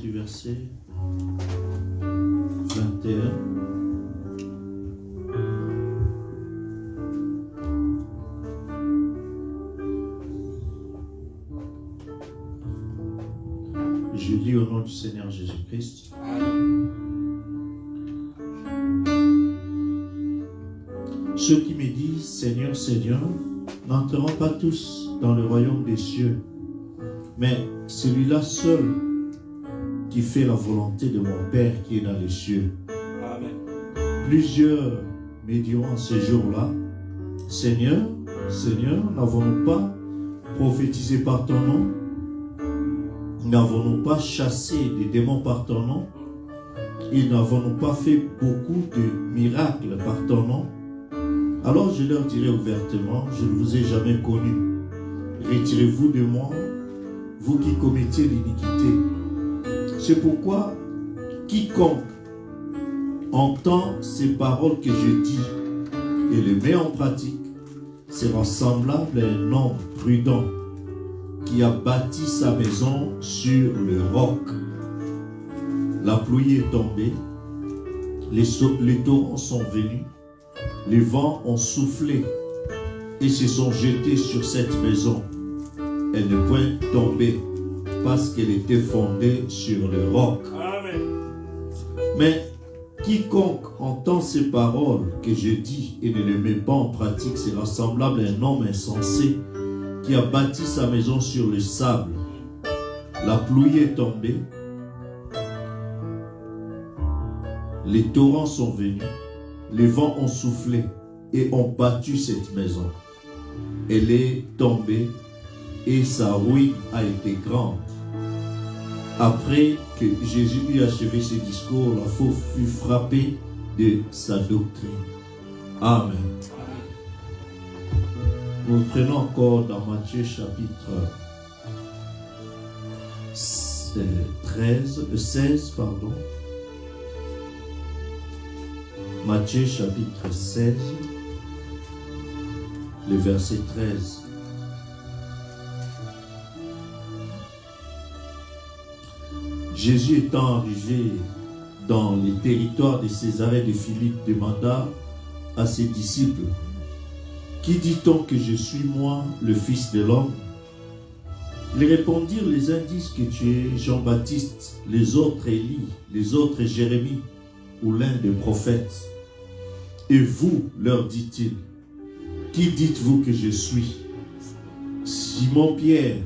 du verset 21. Je lis au nom du Seigneur Jésus-Christ. Ceux qui me disent Seigneur, Seigneur, n'entreront pas tous dans le royaume des cieux, mais celui-là seul qui fait la volonté de mon Père qui est dans les cieux. Amen. Plusieurs me diront en ce jour-là, Seigneur, Seigneur, n'avons-nous pas prophétisé par ton nom? N'avons-nous pas chassé des démons par ton nom? Et n'avons-nous pas fait beaucoup de miracles par ton nom? Alors je leur dirai ouvertement, je ne vous ai jamais connu. Retirez-vous de moi, vous qui commettiez l'iniquité. C'est pourquoi quiconque entend ces paroles que je dis et les met en pratique sera semblable à un homme prudent qui a bâti sa maison sur le roc. La pluie est tombée, les torrents sont venus, les vents ont soufflé et se sont jetés sur cette maison. Elle ne peut tomber parce qu'elle était fondée sur le roc. Amen. Mais quiconque entend ces paroles que je dis et ne les met pas en pratique sera semblable à un homme insensé qui a bâti sa maison sur le sable. La pluie est tombée, les torrents sont venus, les vents ont soufflé et ont battu cette maison. Elle est tombée et sa ruine a été grande. Après que Jésus eut achevé ses discours, la foule fut frappée de sa doctrine. Amen. Nous prenons encore dans Matthieu chapitre 16. Matthieu chapitre 16, le verset 13. Jésus étant arrivé dans les territoires de Césarée de Philippe, demanda à ses disciples, qui dit-on que je suis moi, le Fils de l'homme? Ils répondirent, les uns disent que tu es Jean-Baptiste, les autres Élie, les autres Jérémie, ou l'un des prophètes. Et vous, leur dit-il, qui dites-vous que je suis? Simon-Pierre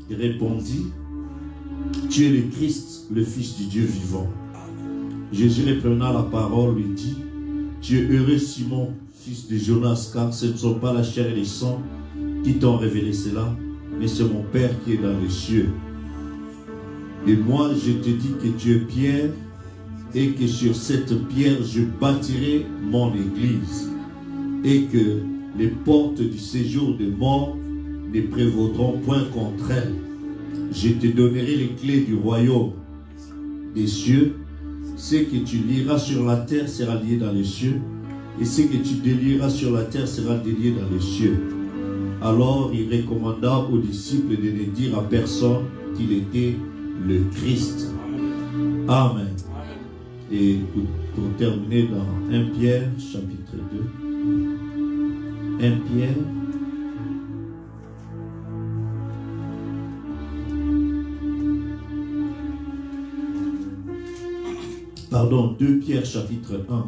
répondit, tu es le Christ, le Fils du Dieu vivant. Jésus reprenant la parole lui dit, tu es heureux Simon, fils de Jonas, car ce ne sont pas la chair et le sang qui t'ont révélé cela, mais c'est mon Père qui est dans les cieux. Et moi je te dis que tu es Pierre, et que sur cette pierre je bâtirai mon église, et que les portes du séjour des morts ne prévaudront point contre elle. Je te donnerai les clés du royaume des cieux. Ce que tu lieras sur la terre sera lié dans les cieux, et ce que tu délieras sur la terre sera délié dans les cieux. Alors il recommanda aux disciples de ne dire à personne qu'il était le Christ. Amen. Et pour terminer dans 1 Pierre chapitre 2. 1 Pierre Pardon, 2 Pierre chapitre 1.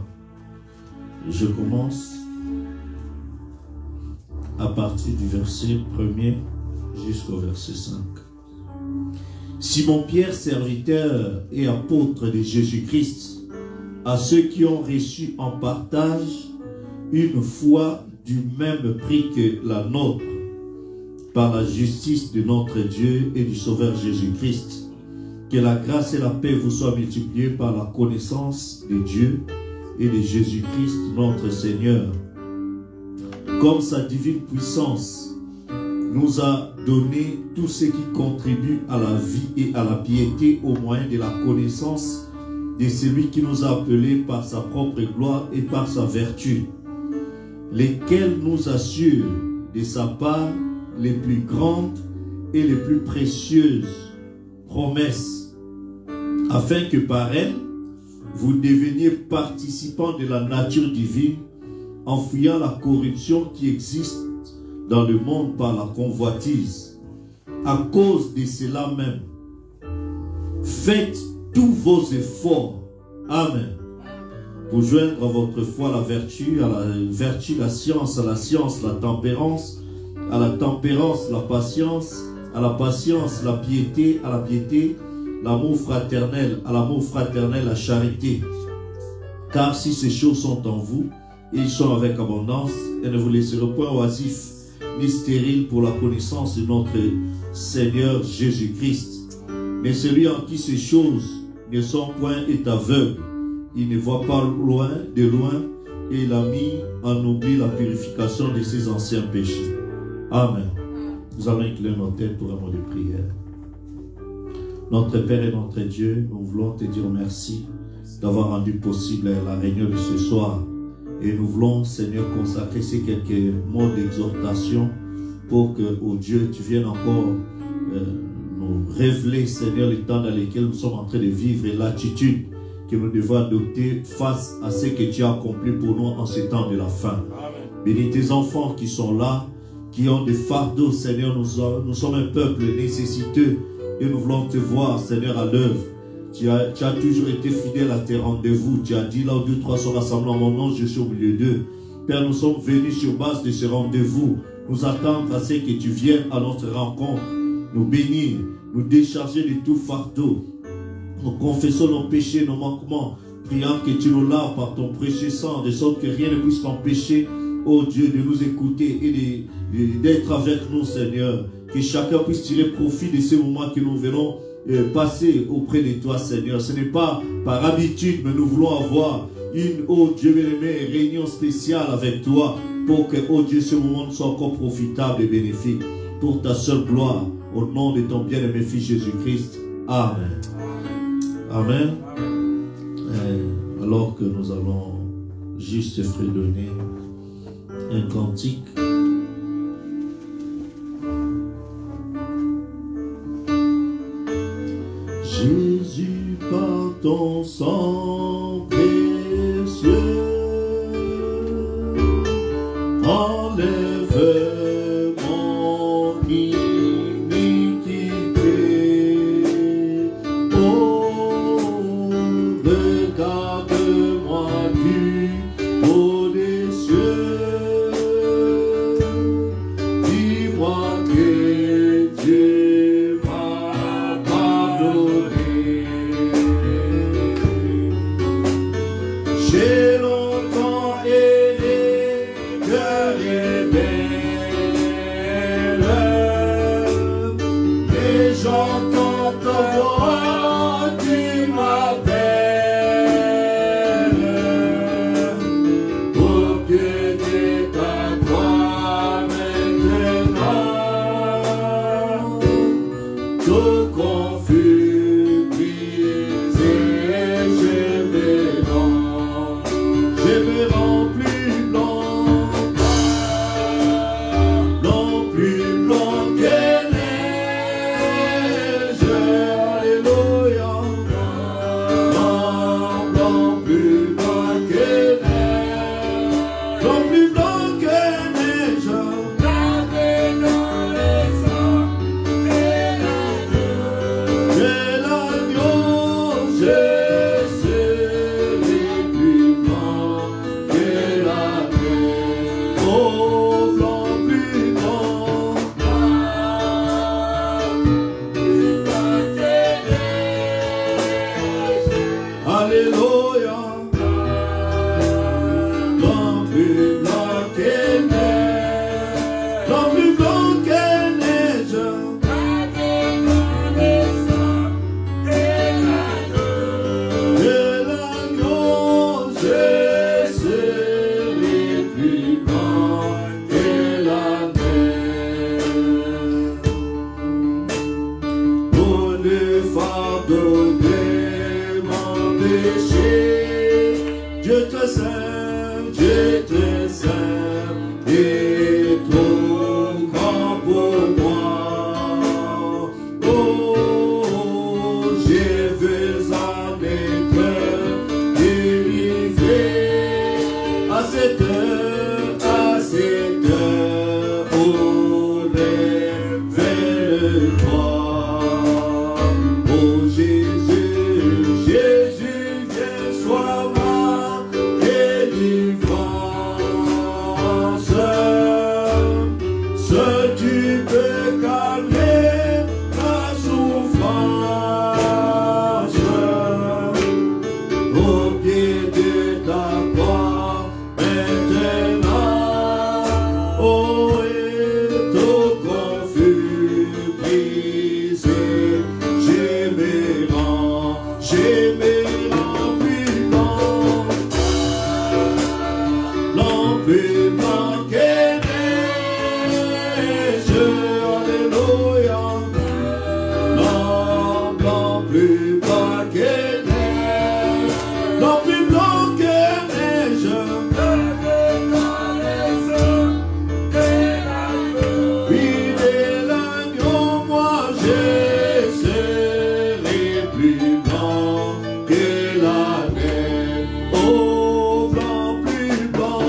Je commence à partir du verset 1er jusqu'au verset 5. Simon-Pierre, serviteur et apôtre de Jésus-Christ, à ceux qui ont reçu en partage une foi du même prix que la nôtre, par la justice de notre Dieu et du Sauveur Jésus-Christ, que la grâce et la paix vous soient multipliées par la connaissance de Dieu et de Jésus-Christ notre Seigneur. Comme sa divine puissance nous a donné tout ce qui contribue à la vie et à la piété au moyen de la connaissance de celui qui nous a appelés par sa propre gloire et par sa vertu, lesquels nous assurent de sa part les plus grandes et les plus précieuses promesses, afin que par elle, vous deveniez participants de la nature divine, en fuyant la corruption qui existe dans le monde par la convoitise. À cause de cela même, faites tous vos efforts. Amen. Pour joindre à votre foi la vertu, à la vertu la science, à la science la tempérance, à la tempérance la patience, à la patience la piété, à la piété l'amour fraternel, à l'amour fraternel la charité. Car si ces choses sont en vous, ils sont avec abondance, et ne vous laisseront point oisifs ni stériles pour la connaissance de notre Seigneur Jésus-Christ. Mais celui en qui ces choses ne sont point est aveugle. Il ne voit pas loin, de loin, et il a mis en oubli la purification de ses anciens péchés. Amen. Nous allons incliner nos têtes pour un mot de prière. Notre Père et notre Dieu, nous voulons te dire merci d'avoir rendu possible la réunion de ce soir. Et nous voulons, Seigneur, consacrer ces quelques mots d'exhortation pour que, oh Dieu, tu viennes encore nous révéler, Seigneur, les temps dans lesquels nous sommes en train de vivre et l'attitude que nous devons adopter face à ce que tu as accompli pour nous en ce temps de la fin. Bénis tes enfants qui sont là, qui ont des fardeaux, Seigneur. Nous sommes un peuple nécessiteux et nous voulons te voir, Seigneur, à l'œuvre. Tu as toujours été fidèle à tes rendez-vous. Tu as dit là où 2 ou 3 sont rassemblés en mon nom, je suis au milieu d'eux. Père, nous sommes venus sur base de ce rendez-vous. Nous attendre à ce que tu viennes à notre rencontre. Nous bénir, nous décharger de tout fardeau. Nous confessons nos péchés, nos manquements, priant que tu nous laves par ton précieux sang, de sorte que rien ne puisse t'empêcher, ô Dieu, de nous écouter et d'être avec nous, Seigneur. Que chacun puisse tirer profit de ces moments que nous venons passer auprès de toi, Seigneur. Ce n'est pas par habitude, mais nous voulons avoir une, ô Dieu bien-aimé, réunion spéciale avec toi, pour que, ô Dieu, ce moment soit encore profitable et bénéfique pour ta seule gloire, au nom de ton bien-aimé Fils Jésus-Christ. Amen. Amen. Alors que nous allons juste fredonner un cantique. Jésus, par ton sang précieux, enlève mon iniquité. Oh, regarde-moi du haut des cieux. Dis-moi que Dieu m'a pardonné. J'ai longtemps aimé cœur rebelle, et j'entends ta voix, tu m'appelles, au pied de ta croix maintenant, tout confus, brisé, je me rends plus blanc, plus blanc que neige, alléluia, blanc, plus blanc que neige, plus blanc que neige, lavé dans les sangs de l'agneau, je serai plus blanc que la neige. Oh, blanc, plus blanc, plus blanc que neige. Alléluia. Blanc, plus blanc que neige. Blanc, plus blanc que neige. De l'agneau, je serai plus blanc que la neige. Pour le fardeau de mon péché, Dieu te sert, et trop grand pour moi. Oh, je veux non plus blanc que neige. Oui, de l'agneau, moi je serai plus blanc que la neige. Oh, blanc, plus blanc.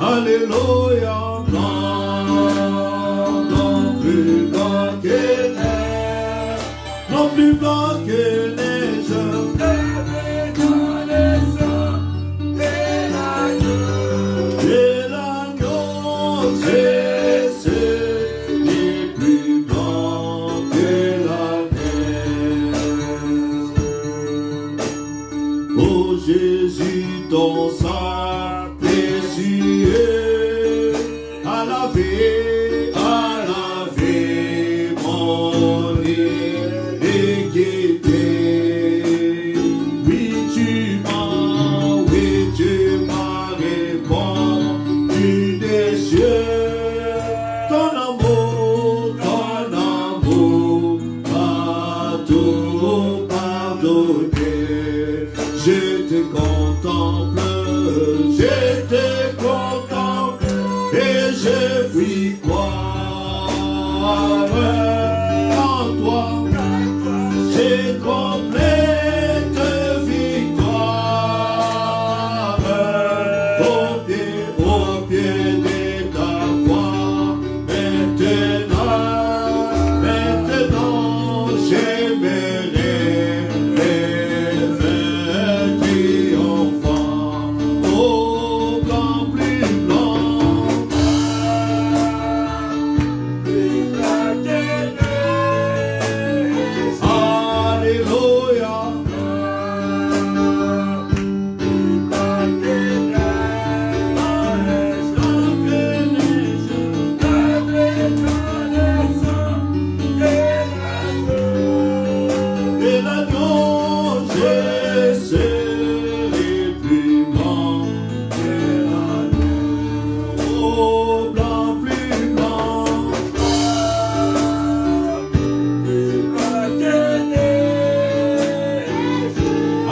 Alléluia, blanc, blanc, plus blanc que neige, non plus blanc que neige. Et l'agneau, c'est plus blanc que la neige. Oh Jésus, ton sang précieux à laver mon iniquité. Oui, tu m'as répondu des cieux. Ton amour m'a tout pardonné. Je te contemple, je te contemple et je puis croire en toi. J'ai complète victoire au pied de ta croix. Maintenant, j'aimerais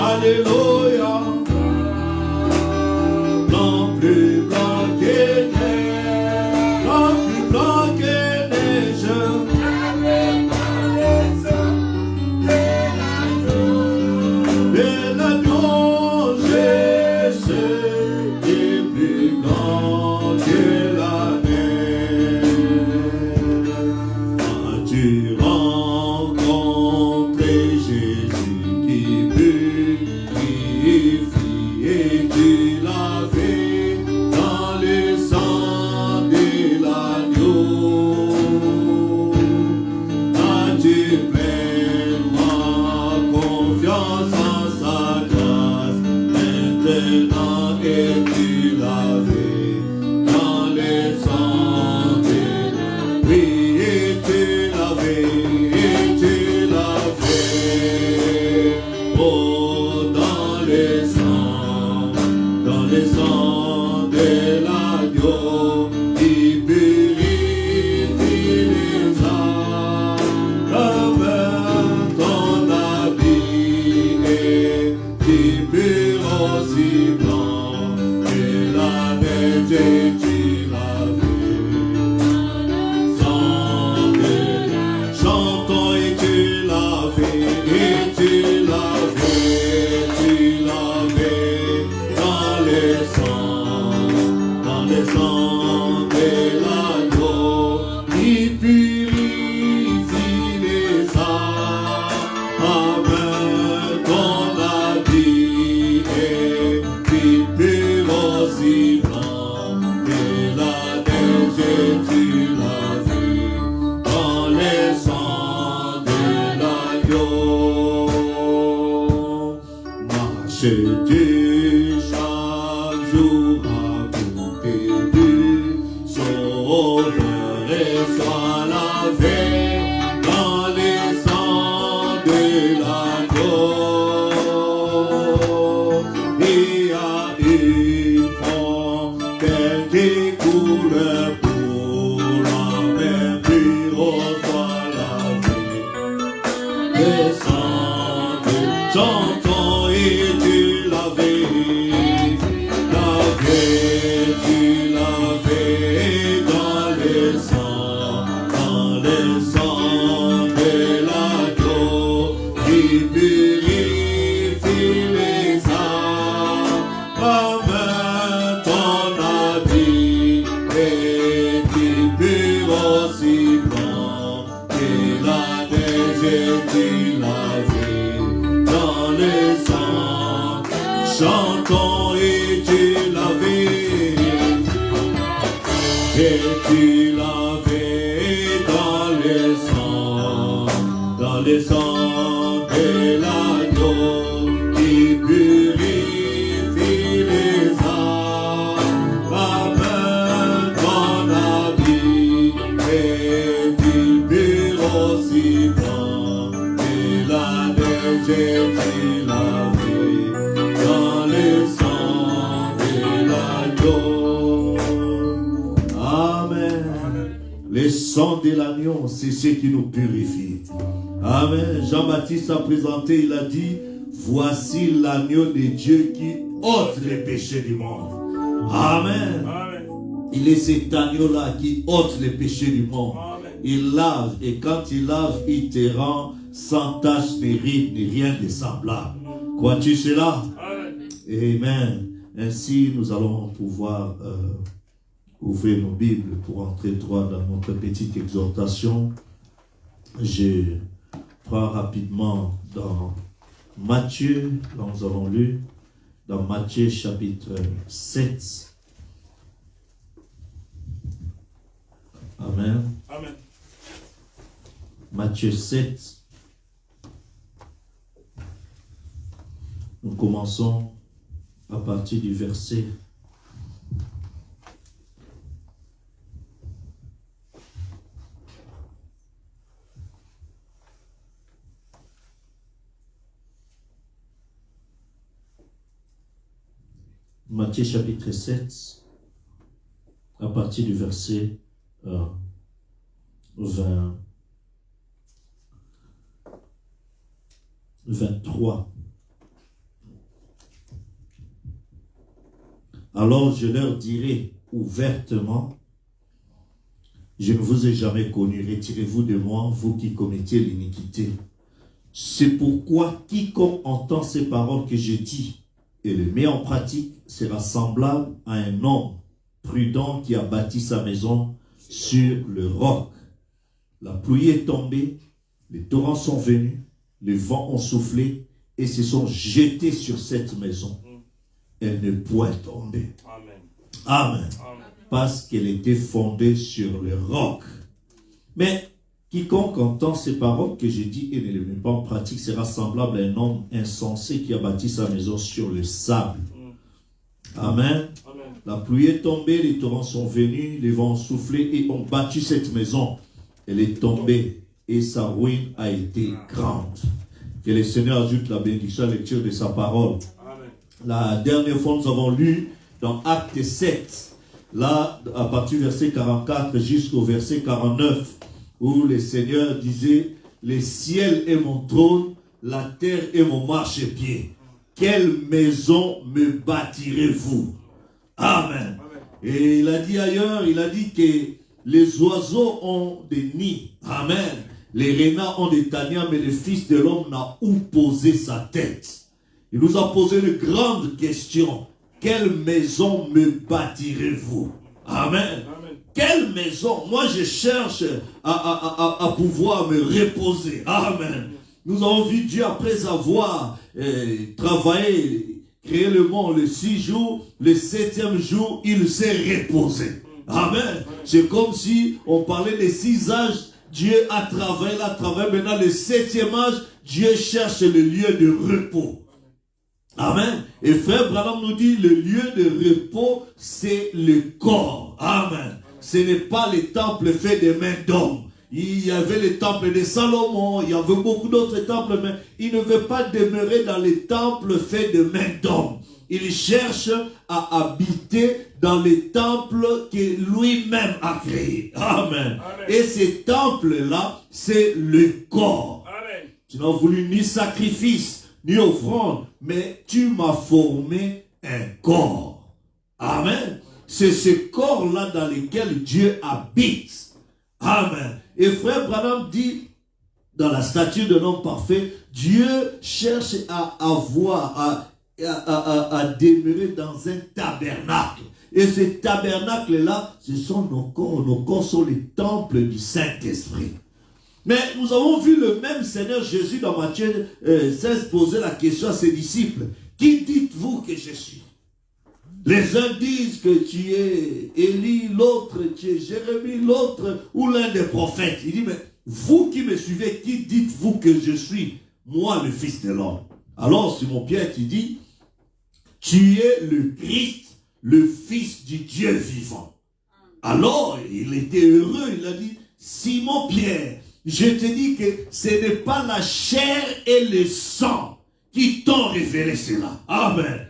Alléluia, non plus blanc que neige, non plus blanc que neige. Et l'agneau, Jésus, est plus blanc que la neige. As-tu rencontré Jésus qui purifie et tu l'as fait dans le sang de l'agneau? As-tu pleinement confiance en sa grâce maintenant et tu l'as fait dans le sang de l'agneau? Oui, et tu l'as fait, et tu l'as fait. Oh, dans le sang de l'agneau qui purifie les âmes. Ton habit est pur aussi blanc que la neige et tu l'as fait. Chantons et tu l'as fait, et tu l'as fait, tu l'as fait dans le sang de l'agneau qui purifie les âmes. Ton habit est pur aussi blanc que la neige et tu l'as fait dans le sang de l'agneau. Marche-tu chaque jour à côté du Sauveur et sois lavé dans le sang de l'agneau. Il y a une fontaine qui coule pour la mer pure, sois le sang de chantons et tu l'avais, tu l'avais dans le sang de l'agneau qui purifie les âmes. Comme ton habit est pur aussi blanc que la neige, tu l'avais dans le sang. Chantons et tu l'avais, et tu l'avais dans le sang de l'agneau qui purifie les âmes. Comme ton habit est pur aussi blanc que la neige, tu l'avais dans le sang de l'agneau. Amen. Le sang de l'agneau, c'est ce qui nous purifie. Amen. Jean-Baptiste a présenté, il a dit, voici l'agneau de Dieu qui ôte les péchés du monde. Amen. Amen. Il est cet agneau-là qui ôte les péchés du monde. Amen. Il lave, et quand il lave, il te rend sans tache, ni ride, ni rien de semblable. Crois-tu cela? Amen. Amen. Ainsi, nous allons pouvoir ouvrir nos Bibles pour entrer droit dans notre petite exhortation. Je prends rapidement dans Matthieu, là nous avons lu, dans Matthieu chapitre 7. Amen. Amen. Matthieu 7. Nous commençons à partir du verset . Matthieu chapitre 7, à partir du verset 23. Alors je leur dirai ouvertement, je ne vous ai jamais connu, retirez-vous de moi, vous qui commettiez l'iniquité. C'est pourquoi quiconque entend ces paroles que je dis et les met en pratique sera semblable à un homme prudent qui a bâti sa maison sur le roc. La pluie est tombée, les torrents sont venus, les vents ont soufflé et se sont jetés sur cette maison. Elle ne point tomber. Amen. Amen. Amen. Parce qu'elle était fondée sur le roc. Mais quiconque entend ces paroles que j'ai dit et ne les met pas en pratique sera semblable à un homme insensé qui a bâti sa maison sur le sable. Amen. Amen. La pluie est tombée, les torrents sont venus, les vents ont soufflé et ont battu cette maison. Elle est tombée et sa ruine a été grande. Que le Seigneur ajoute la bénédiction à la lecture de sa parole. Amen. La dernière fois, nous avons lu dans Acte 7, là, à partir du verset 44 jusqu'au verset 49, où le Seigneur disait, le ciel est mon trône, la terre est mon marchepied. Quelle maison me bâtirez-vous? Amen. Amen. Et il a dit ailleurs, il a dit que les oiseaux ont des nids. Amen. Les renards ont des tanières, mais le Fils de l'homme n'a où poser sa tête. Il nous a posé une grande question. Quelle maison me bâtirez-vous? Amen. Amen. Quelle maison? Moi, je cherche à pouvoir me reposer. Amen. Nous avons vu Dieu, après avoir travaillé, créé le monde le 6 jours, le 7e jour, il s'est reposé. Amen. C'est comme si on parlait des 6 âges. Dieu a travaillé, maintenant le 7e âge, Dieu cherche le lieu de repos. Amen. Et frère Branham nous dit, le lieu de repos, c'est le corps. Amen. Ce n'est pas les temples faits de mains d'hommes. Il y avait le temple de Salomon, il y avait beaucoup d'autres temples, mais il ne veut pas demeurer dans les temples faits de mains d'hommes. Il cherche à habiter dans les temples que lui-même a créés. Amen. Amen. Et ces temples-là, c'est le corps. Amen. Tu n'as voulu ni sacrifice, ni offrande, mais tu m'as formé un corps. Amen. C'est ce corps-là dans lequel Dieu habite. Amen. Et frère Branham dit, dans la statue d'un homme parfait, Dieu cherche à avoir, à demeurer dans un tabernacle. Et ce tabernacle-là, ce sont nos corps. Nos corps sont les temples du Saint-Esprit. Mais nous avons vu le même Seigneur Jésus dans Matthieu 16 poser la question à ses disciples. Qui dites-vous que je suis? Les uns disent que tu es Élie, l'autre tu es Jérémie, l'autre ou l'un des prophètes. Il dit, mais vous qui me suivez, qui dites-vous que je suis? Moi, le Fils de l'homme. Alors Simon-Pierre qui dit, tu es le Christ, le Fils du Dieu vivant. Alors, il était heureux, il a dit, Simon-Pierre, je te dis que ce n'est pas la chair et le sang qui t'ont révélé cela. Amen.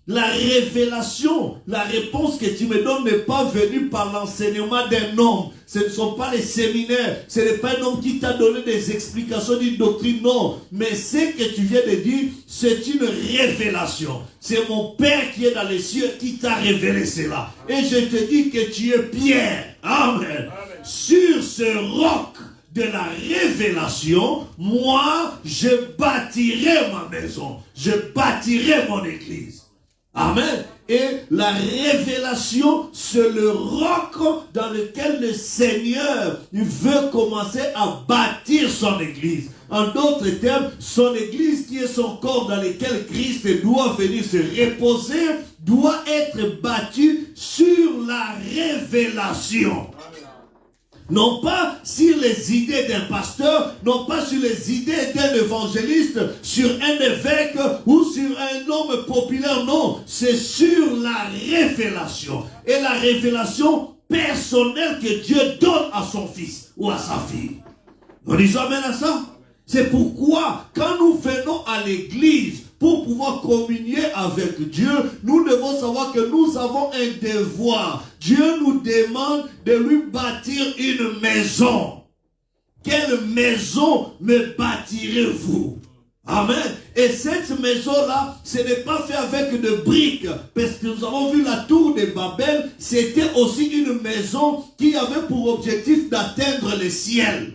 La révélation, la réponse que tu me donnes n'est pas venue par l'enseignement d'un homme. Ce ne sont pas les séminaires. Ce n'est pas un homme qui t'a donné des explications d'une doctrine. Non. Mais ce que tu viens de dire, c'est une révélation. C'est mon Père qui est dans les cieux qui t'a révélé cela. Et je te dis que tu es Pierre. Amen. Amen. Sur ce roc de la révélation, moi, je bâtirai ma maison. Je bâtirai mon église. Amen. Et la révélation, c'est le roc dans lequel le Seigneur veut commencer à bâtir son église. En d'autres termes, son église qui est son corps dans lequel Christ doit venir se reposer, doit être bâtue sur la révélation. Non pas sur les idées d'un pasteur, non pas sur les idées d'un évangéliste, sur un évêque ou sur un homme populaire, non. C'est sur la révélation. Et la révélation personnelle que Dieu donne à son fils ou à sa fille. Nous disons amen à ça. C'est pourquoi, quand nous venons à l'église, pour pouvoir communier avec Dieu, nous devons savoir que nous avons un devoir. Dieu nous demande de lui bâtir une maison. Quelle maison me bâtirez-vous? Amen. Et cette maison-là, ce n'est pas fait avec de briques. Parce que nous avons vu la tour de Babel, c'était aussi une maison qui avait pour objectif d'atteindre le ciel.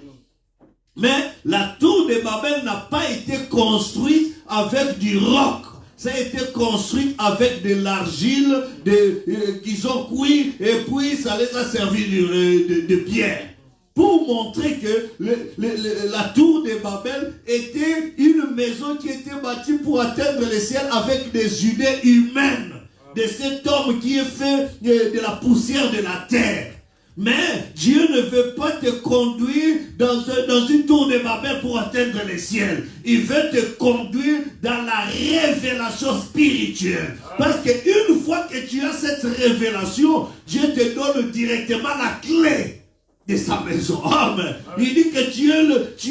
Mais la tour de Babel n'a pas été construite avec du roc. Ça a été construit avec de l'argile qu'ils ont cuit et puis ça les a servi de pierre. Pour montrer que la tour de Babel était une maison qui était bâtie pour atteindre le ciel avec des idées humaines. De cet homme qui est fait de la poussière de la terre. Mais Dieu ne veut pas te conduire dans une tour de Babel pour atteindre le ciel. Il veut te conduire dans la révélation spirituelle. Parce qu'une fois que tu as cette révélation, Dieu te donne directement la clé de sa maison. Amen. Il dit que tu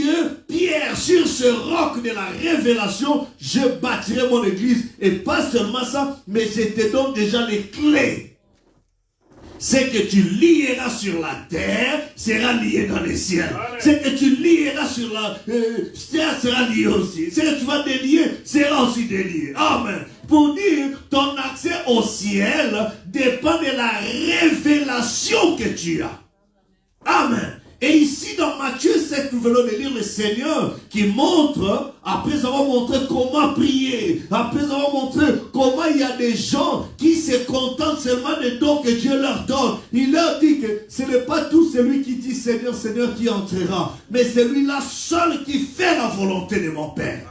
es Pierre sur ce roc de la révélation. Je bâtirai mon église. Et pas seulement ça, mais je te donne déjà les clés. Ce que tu lieras sur la terre sera lié dans les ciels. Ce que tu lieras sur la terre sera lié aussi. Ce que tu vas délier sera aussi délié. Amen. Pour dire, ton accès au ciel dépend de la révélation que tu as. Amen. Et ici dans Matthieu 7, nous venons de lire le Seigneur qui montre, après avoir montré comment prier, après avoir montré comment il y a des gens qui se contentent seulement des dons que Dieu leur donne. Il leur dit que ce n'est pas tout celui qui dit Seigneur, Seigneur qui entrera, mais celui-là seul qui fait la volonté de mon Père.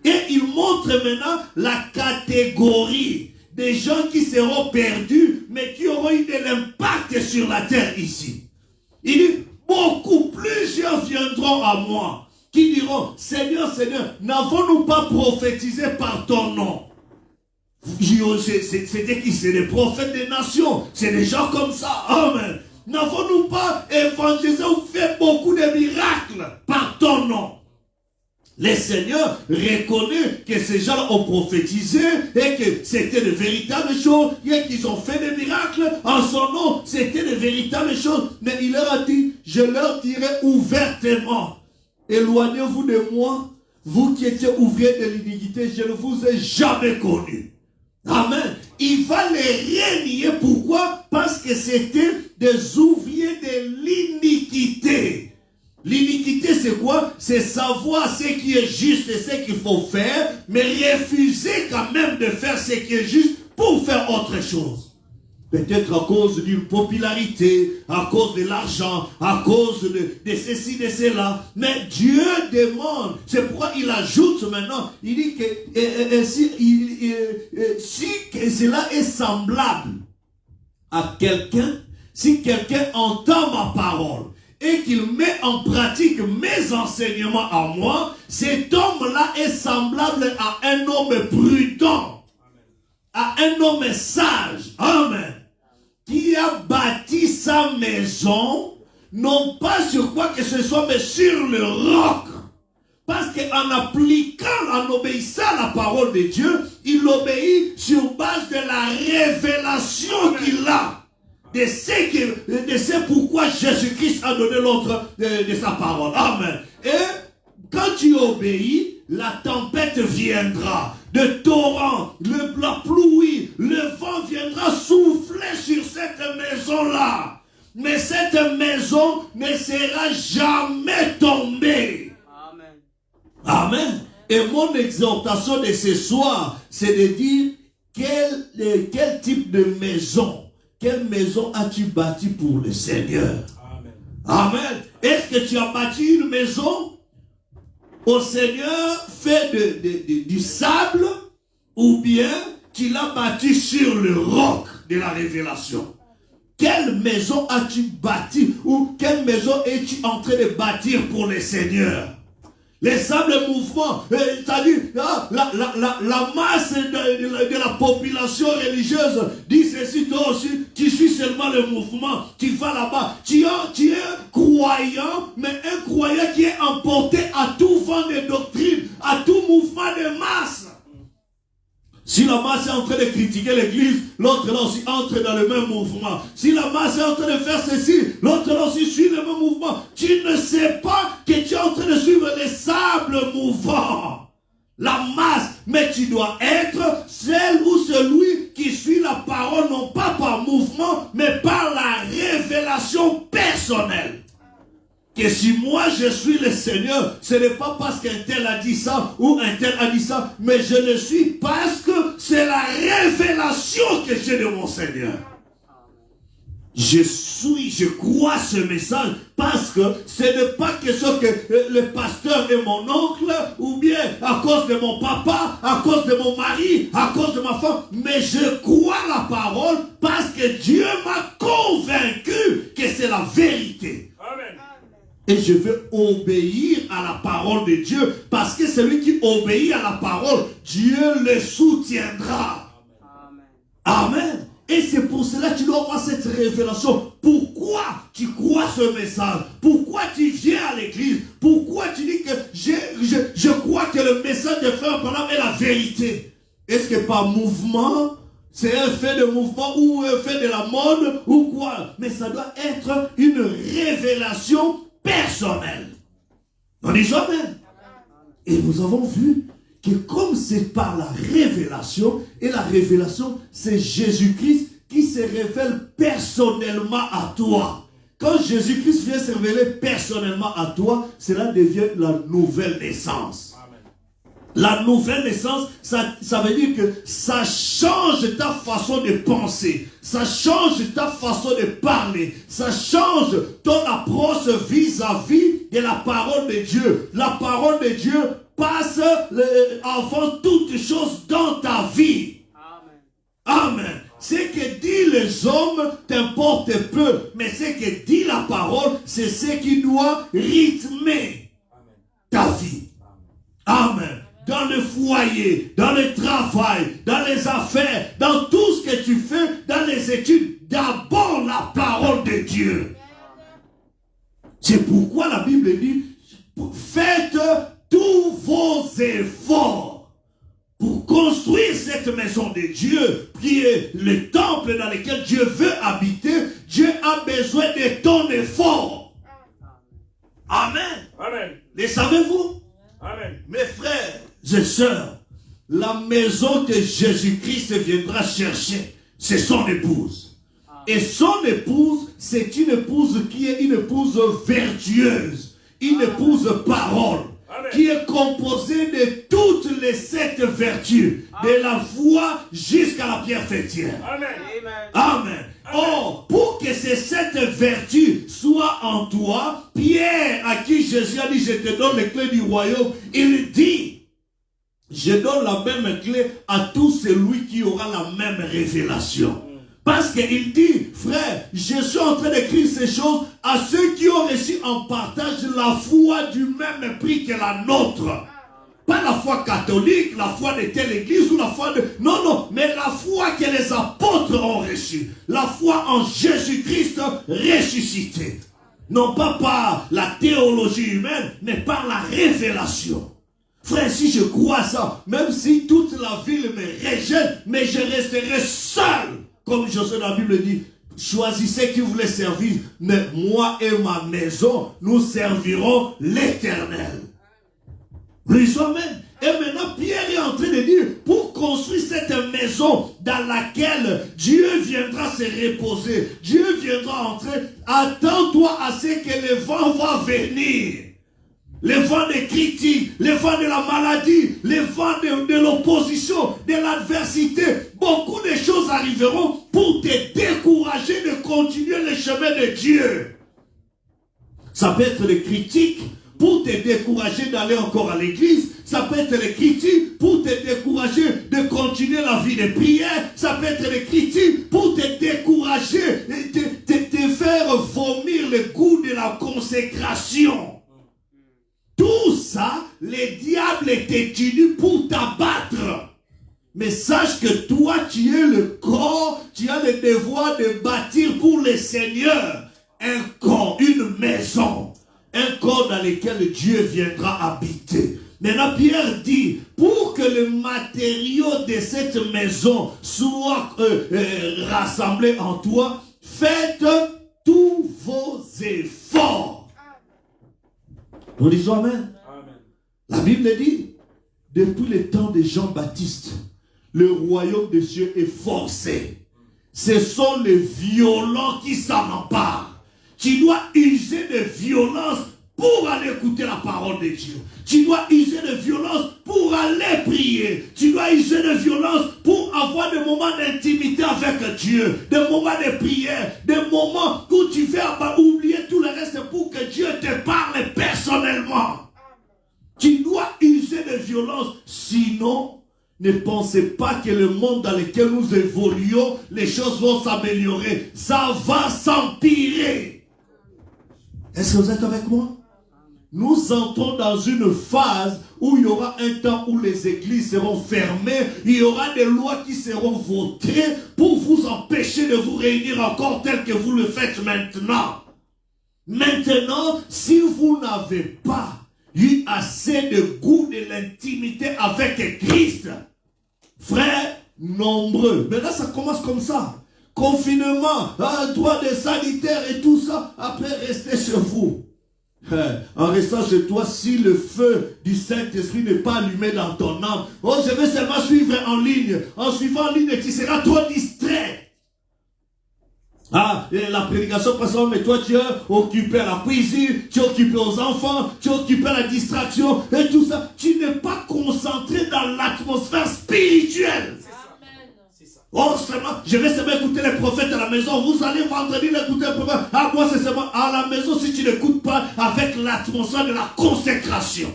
Et il montre maintenant la catégorie des gens qui seront perdus, mais qui auront eu de l'impact sur la terre ici. Il dit, beaucoup plusieurs viendront à moi qui diront, Seigneur, Seigneur, n'avons-nous pas prophétisé par ton nom? C'était qui? C'est des prophètes des nations. C'est des gens comme ça. Amen. N'avons-nous pas évangélisé ou fait beaucoup de miracles par ton nom? Le Seigneur reconnaît que ces gens ont prophétisé et que c'était de véritables choses et qu'ils ont fait des miracles en son nom. C'était de véritables choses. Mais il leur a dit, je leur dirai ouvertement, éloignez-vous de moi, Vous qui étiez ouvriers de l'iniquité, je ne vous ai jamais connu. Amen. Il va les renier. Pourquoi? Parce que c'était des ouvriers de l'iniquité. L'iniquité, c'est quoi? C'est savoir ce qui est juste et ce qu'il faut faire, mais refuser quand même de faire ce qui est juste pour faire autre chose. Peut-être à cause d'une popularité, à cause de l'argent, à cause de ceci, de cela. Mais Dieu demande. C'est pourquoi il ajoute maintenant. Il dit que si cela est semblable à quelqu'un, si quelqu'un entend ma parole et qu'il met en pratique mes enseignements à moi, cet homme-là est semblable à un homme prudent, à un homme sage. Amen. Qui a bâti sa maison, non pas sur quoi que ce soit, mais sur le roc. Parce qu'en appliquant, en obéissant à la parole de Dieu, il obéit sur base de la révélation qu'il a. De ce pourquoi Jésus-Christ a donné l'ordre de sa parole. Amen. Et quand tu obéis, la tempête viendra. Le torrent, la pluie, le vent viendra souffler sur cette maison-là. Mais cette maison ne sera jamais tombée. Amen. Amen. Et mon exhortation de ce soir, c'est de dire quel type de maison, quelle maison as-tu bâti pour le Seigneur? Amen. Amen. Est-ce que tu as bâti une maison au Seigneur fait du sable, ou bien tu l'as bâti sur le roc de la révélation? Quelle maison as-tu bâti, ou quelle maison es-tu en train de bâtir pour le Seigneur? Les sables mouvements, c'est-à-dire la masse de la population religieuse dit ceci, toi aussi, tu suis seulement le mouvement, tu vas là-bas. Tu es croyant, mais un croyant qui est emporté à tout vent de doctrine, à tout mouvement de masse. Si la masse est en train de critiquer l'église, l'autre là aussi entre dans le même mouvement. Si la masse est en train de faire ceci, l'autre là aussi suit le même mouvement. Tu ne sais pas que tu es en train de suivre les sables mouvants. La masse, mais tu dois être celle ou celui qui suit la parole, non pas par mouvement, mais par la révélation personnelle. Que si moi je suis le Seigneur, ce n'est pas parce qu'un tel a dit ça ou un tel a dit ça, mais je le suis parce que c'est la révélation que j'ai de mon Seigneur. Je crois ce message parce que ce n'est pas question que le pasteur est mon oncle, ou bien à cause de mon papa, à cause de mon mari, à cause de ma femme, mais je crois la parole parce que Dieu m'a convaincu que c'est la vérité. Amen. Et je veux obéir à la parole de Dieu, parce que celui qui obéit à la parole, Dieu le soutiendra. Amen. Amen. Et c'est pour cela que tu dois avoir cette révélation. Pourquoi tu crois ce message? Pourquoi tu viens à l'église? Pourquoi tu dis que je crois que le message de Frère Branham est la vérité? Est-ce que par mouvement, c'est un fait de mouvement ou un fait de la mode ou quoi? Mais ça doit être une révélation personnelle. On dit amen. Et nous avons vu que comme c'est par la révélation, et la révélation, c'est Jésus-Christ qui se révèle personnellement à toi. Quand Jésus-Christ vient se révéler personnellement à toi, cela devient la nouvelle naissance. Amen. La nouvelle naissance, ça veut dire que ça change ta façon de penser, ça change ta façon de parler, ça change ton approche vis-à-vis de la parole de Dieu. La parole de Dieu passe avant toute chose dans ta vie. Amen. Amen. Ce que disent les hommes t'importe peu, mais ce que dit la parole, c'est ce qui doit rythmer ta vie. Amen. Dans le foyer, dans le travail, dans les affaires, dans tout ce que tu fais, dans les études, d'abord la parole de Dieu. C'est pourquoi la Bible dit, faites tous vos efforts pour construire cette maison de Dieu, qui est le temple dans lequel Dieu veut habiter. Dieu a besoin de ton effort. Amen. Amen. Le savez-vous? Amen. Mes frères et sœurs, la maison que Jésus-Christ viendra chercher, c'est son épouse. Et son épouse, c'est une épouse qui est une épouse vertueuse, une épouse parole, qui est composée de toutes les 7 vertus, de la foi jusqu'à la pierre fêtière. Amen. Or, pour que ces 7 vertus soient en toi, Pierre, à qui Jésus a dit, je te donne les clés du royaume, il dit, je donne la même clé à tout celui qui aura la même révélation. Parce qu'il dit, frère, je suis en train d'écrire ces choses à ceux qui ont reçu en partage la foi du même prix que la nôtre. Pas la foi catholique, la foi de telle église ou la foi de... Non, non, mais la foi que les apôtres ont reçue. La foi en Jésus-Christ ressuscité. Non pas par la théologie humaine, mais par la révélation. Frère, si je crois ça, même si toute la ville me rejette, mais je resterai seul. Comme Josué dans la Bible dit, choisissez qui vous voulez servir, mais moi et ma maison, nous servirons l'Éternel. Amen. Et maintenant, Pierre est en train de dire, pour construire cette maison dans laquelle Dieu viendra se reposer, Dieu viendra entrer, attends-toi à ce que le vent va venir. Les vents des critiques, les vents de la maladie, les vents de l'opposition, de l'adversité. Beaucoup de choses arriveront pour te décourager de continuer le chemin de Dieu. Ça peut être des critiques pour te décourager d'aller encore à l'église. Ça peut être des critiques pour te décourager de continuer la vie de prière. Ça peut être des critiques pour te décourager, te faire vomir le goût de la consécration. Tout ça, les diables t'étudient pour t'abattre. Mais sache que toi, tu es le corps, tu as le devoir de bâtir pour le Seigneur un corps, une maison. Un corps dans lequel Dieu viendra habiter. Maintenant, Pierre dit, pour que le matériau de cette maison soit rassemblé en toi, faites tous vos efforts. Nous disons Amen. Amen. La Bible dit, depuis le temps de Jean-Baptiste, le royaume des cieux est forcé. Ce sont les violents qui s'en emparent. Tu dois user de violence pour aller écouter la parole de Dieu. Tu dois user de violence pour aller prier. Tu dois user de violence pour avoir des moments d'intimité avec Dieu. Des moments de prière. Des moments où tu vas oublier tout le reste pour que Dieu te parle personnellement. Tu dois user de violence. Sinon, ne pensez pas que le monde dans lequel nous évoluons, les choses vont s'améliorer. Ça va s'empirer. Est-ce que vous êtes avec moi? Nous entrons dans une phase où il y aura un temps où les églises seront fermées. Il y aura des lois qui seront votées pour vous empêcher de vous réunir encore tel que vous le faites maintenant. Maintenant, si vous n'avez pas eu assez de goût de l'intimité avec Christ, frères nombreux, mais là ça commence comme ça. Confinement, droit des sanitaires et tout ça, après restez chez vous. En restant chez toi, si le feu du Saint-Esprit n'est pas allumé dans ton âme, oh, je vais seulement suivre en ligne. En suivant en ligne, tu seras trop distrait. Et la prédication passe, mais toi tu es occupé à la cuisine, tu es occupé aux enfants, tu es occupé à la distraction et tout ça. Tu n'es pas concentré dans l'atmosphère spirituelle. Oh, seulement, je vais seulement écouter les prophètes à la maison. Vous allez vendredi écouter les prophètes. Ah, moi, c'est seulement à la maison si tu n'écoutes pas avec l'atmosphère de la consécration.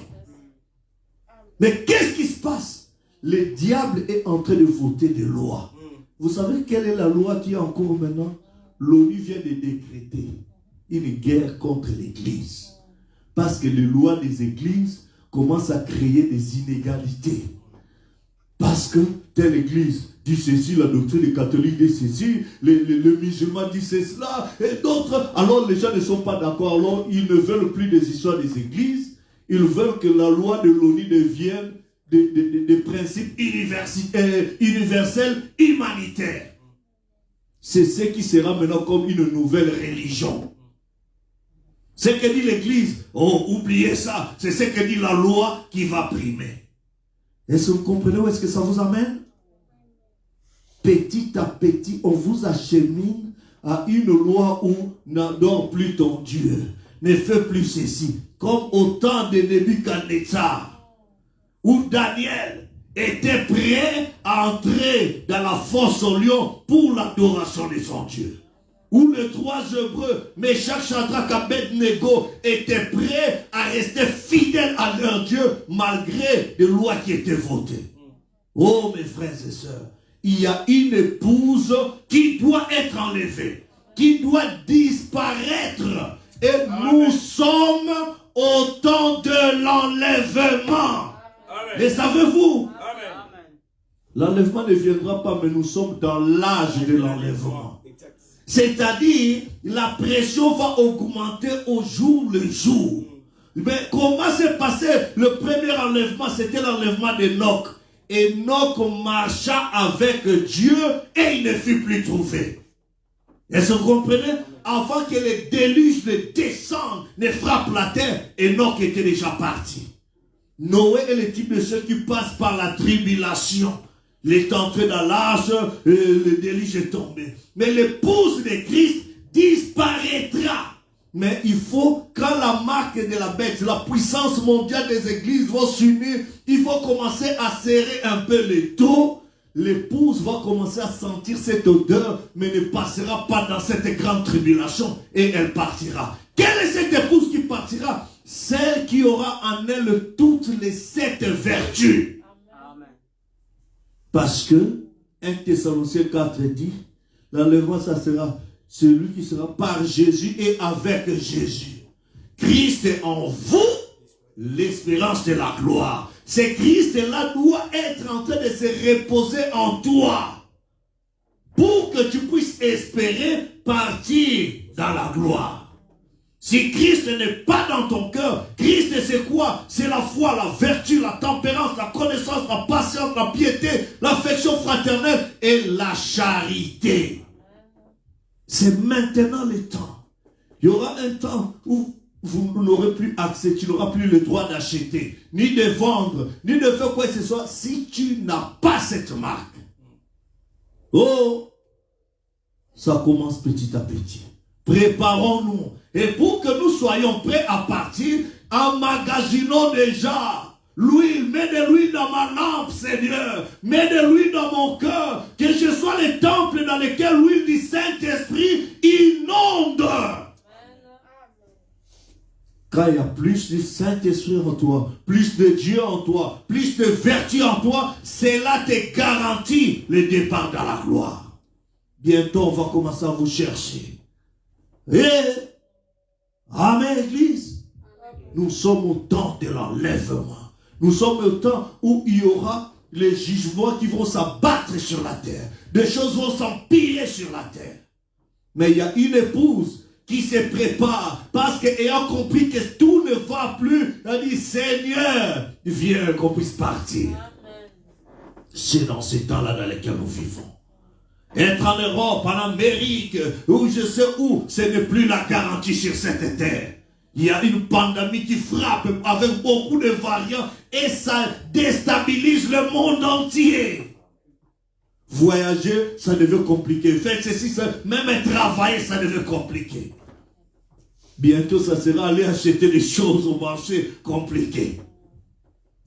Mais qu'est-ce qui se passe? Le diable est en train de voter des lois. Vous savez quelle est la loi qui est en cours maintenant? L'ONU vient de décréter une guerre contre l'Église. Parce que les lois des églises commencent à créer des inégalités. Parce que telle église dit ceci, la doctrine des catholiques dit ceci, le musulman dit cela, et d'autres, alors les gens ne sont pas d'accord, alors ils ne veulent plus des histoires des églises, ils veulent que la loi de l'ONU devienne des principes universels, humanitaires. C'est ce qui sera maintenant comme une nouvelle religion. Ce que dit l'Église, oh, oubliez ça, c'est ce que dit la loi qui va primer. Est-ce que vous comprenez où est-ce que ça vous amène? Petit à petit, on vous achemine à une loi où n'adore plus ton Dieu, ne fais plus ceci. Comme au temps de Nebuchadnezzar, où Daniel était prêt à entrer dans la fosse au lion pour l'adoration de son Dieu. Où les trois Hébreux, Meshach, Shadrach, Abednego, étaient prêts à rester fidèles à leur Dieu malgré les lois qui étaient votées. Oh mes frères et sœurs, il y a une épouse qui doit être enlevée, qui doit disparaître. Et nous sommes au temps de l'enlèvement. Et savez-vous, l'enlèvement ne viendra pas, mais nous sommes dans l'âge de l'enlèvement. C'est-à-dire, la pression va augmenter au jour le jour. Mais comment s'est passé le premier enlèvement? C'était l'enlèvement d'Enoch. Enoch marcha avec Dieu et il ne fut plus trouvé. Est-ce que vous comprenez? Avant que les déluges ne descendent, ne frappent la terre, Enoch était déjà parti. Noé est le type de ceux qui passent par la tribulation. Il est entré dans l'arche, le déluge est tombé. Mais l'épouse de Christ disparaîtra. Mais il faut, quand la marque de la bête, la puissance mondiale des églises vont s'unir, il faut commencer à serrer un peu les taux. L'épouse va commencer à sentir cette odeur, mais ne passera pas dans cette grande tribulation et elle partira. Quelle est cette épouse qui partira? Celle qui aura en elle toutes les 7 vertus. Amen. Parce que 1 Thessaloniciens 4 dit, l'enlèvement, ça sera celui qui sera par Jésus et avec Jésus. Christ est en vous, l'espérance de la gloire. Ce Christ-là doit être en train de se reposer en toi pour que tu puisses espérer partir dans la gloire. Si Christ n'est pas dans ton cœur, Christ c'est quoi? C'est la foi, la vertu, la tempérance, la connaissance, la patience, la piété, l'affection fraternelle et la charité. C'est maintenant le temps. Il y aura un temps où vous n'aurez plus accès, tu n'auras plus le droit d'acheter, ni de vendre, ni de faire quoi que ce soit, si tu n'as pas cette marque. Oh, ça commence petit à petit. Préparons-nous. Et pour que nous soyons prêts à partir, emmagasinons déjà l'huile. Mets de l'huile dans ma lampe, Seigneur. Mets de l'huile dans mon cœur. Que je sois le temple dans lequel l'huile du Saint-Esprit inonde. Quand il y a plus de Saint-Esprit en toi, plus de Dieu en toi, plus de vertu en toi, cela te garantit le départ dans la gloire. Bientôt, on va commencer à vous chercher. Et, amen, Église. Nous sommes au temps de l'enlèvement. Nous sommes au temps où il y aura les jugements qui vont s'abattre sur la terre. Des choses vont s'empirer sur la terre. Mais il y a une épouse qui se prépare parce qu'ayant compris que tout ne va plus, elle dit, Seigneur, viens qu'on puisse partir. C'est dans ces temps-là dans lesquels nous vivons. Être en Europe, en Amérique, ou je sais où, ce n'est plus la garantie sur cette terre. Il y a une pandémie qui frappe avec beaucoup de variants et ça déstabilise le monde entier. Voyager, ça devient compliqué. Faire ceci, même travailler, ça devient compliqué. Bientôt, ça sera aller acheter des choses au marché compliqué.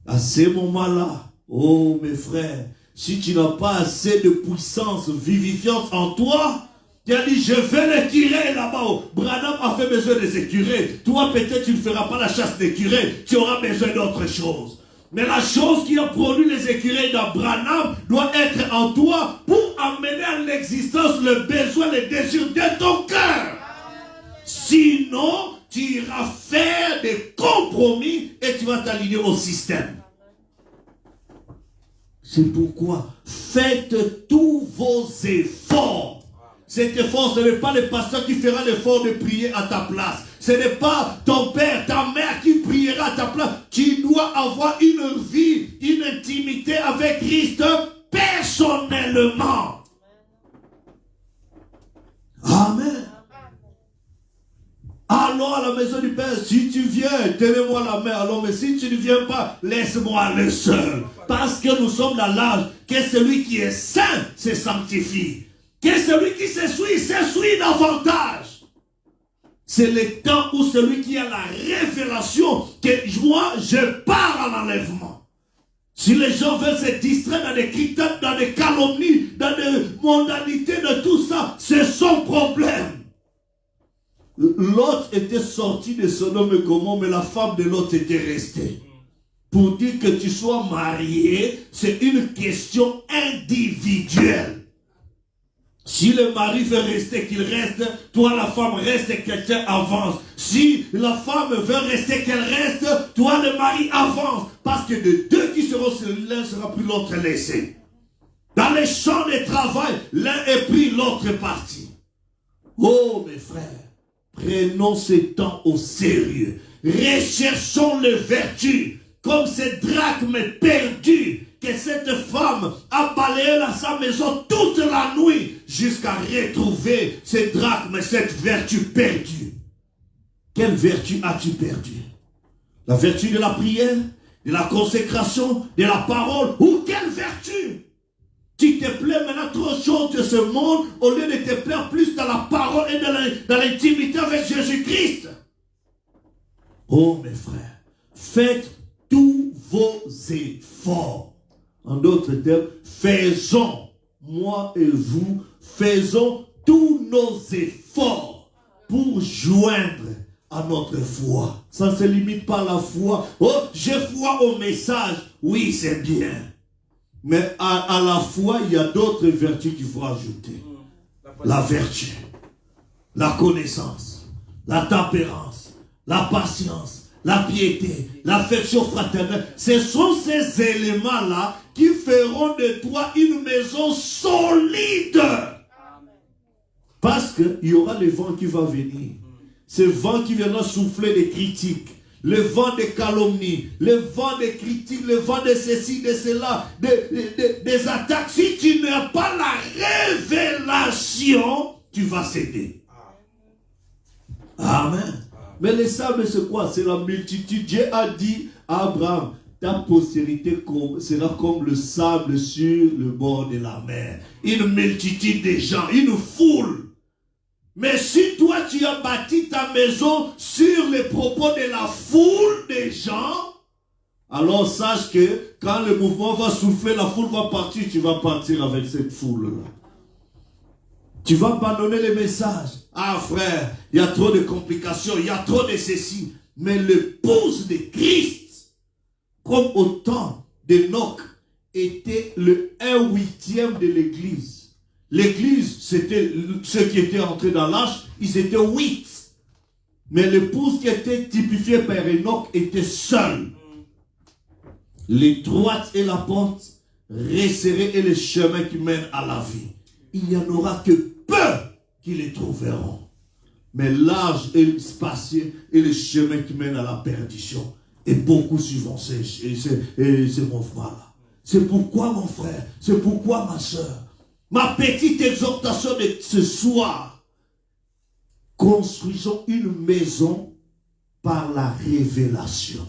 À ce moment-là, oh mes frères, si tu n'as pas assez de puissance vivifiante en toi, tu as dit, je vais les tirer là-bas. Branham a fait besoin de les écurer. Toi, peut-être, tu ne feras pas la chasse d'écureuils. Tu auras besoin d'autre chose. Mais la chose qui a produit les écureuils dans Branham doit être en toi pour amener à l'existence le besoin, le désir de ton cœur. Sinon, tu iras faire des compromis et tu vas t'aligner au système. C'est pourquoi faites tous vos efforts. Cet effort, ce n'est pas le pasteur qui fera l'effort de prier à ta place. Ce n'est pas ton père, ta mère qui priera à ta place. Tu dois avoir une vie, une intimité avec Christ personnellement. Amen. allons à la maison du Père. Si tu viens, tenez-moi la main. Allons, mais si tu ne viens pas, laisse-moi aller seul. Parce que nous sommes dans l'âge que celui qui est saint se sanctifie. Que celui qui s'essuie davantage. C'est le temps où celui qui a la révélation, que moi, je pars en enlèvement. Si les gens veulent se distraire dans des critères, dans des calomnies, dans des mondanités, de tout ça, c'est son problème. L'autre était sorti de Sodome et Gomorrhe, mais la femme de l'autre était restée. Pour dire que tu sois marié, c'est une question individuelle. Si le mari veut rester, qu'il reste, toi la femme reste et quelqu'un avance. Si la femme veut rester, qu'elle reste, toi le mari avance. Parce que de deux qui seront sur l'un sera plus l'autre laissé. Dans les champs de travail, l'un est pris, l'autre est parti. Oh mes frères, prenons ce temps au sérieux. Recherchons les vertus, comme ces drachmes perdus que cette femme a balayé dans sa maison toute la nuit jusqu'à retrouver ces drachmes, cette vertu perdue. Quelle vertu as-tu perdue? La vertu de la prière, de la consécration, de la parole, ou quelle vertu? Tu te plais maintenant trop chaud de ce monde au lieu de te plaire plus dans la parole et dans l'intimité avec Jésus-Christ. Oh mes frères, faites tous vos efforts. En d'autres termes, faisons, moi et vous, faisons tous nos efforts pour joindre à notre foi. Ça ne se limite pas à la foi. Oh, j'ai foi au message. Oui, c'est bien. Mais à la foi, il y a d'autres vertus qu'il faut ajouter. La vertu, la connaissance, la tempérance, la patience, la piété, l'affection fraternelle. Ce sont ces éléments-là qui feront de toi une maison solide. Parce qu'il y aura le vent qui va venir. Ce vent qui viendra souffler des critiques. Le vent des calomnies, le vent des critiques, le vent de ceci, de cela, des attaques. Si tu n'as pas la révélation, tu vas céder. Amen. Mais les sables, c'est quoi? C'est la multitude. Dieu a dit à Abraham, ta postérité sera comme le sable sur le bord de la mer. Une multitude de gens, une foule. Mais si toi tu as bâti ta maison sur les propos de la foule des gens, alors sache que quand le mouvement va souffler, la foule va partir, tu vas partir avec cette foule-là. Tu vas abandonner les messages. Ah frère, il y a trop de complications, il y a trop de ceci. Mais l'épouse de Christ, comme au temps d'Enoch, était le 1/8 de l'église. L'église, c'était ceux qui étaient entrés dans l'arche, ils étaient 8. Mais l'épouse qui était typifiée par Enoch était seule. L'étroite est la porte, resserrée est le chemin qui mène à la vie. Il n'y en aura que peu qui les trouveront. Mais large et spacieux est le chemin qui mène à la perdition. Et beaucoup suivront ces mouvements-là. C'est pourquoi mon frère, c'est pourquoi ma soeur, ma petite exhortation de ce soir, construisons une maison par la révélation.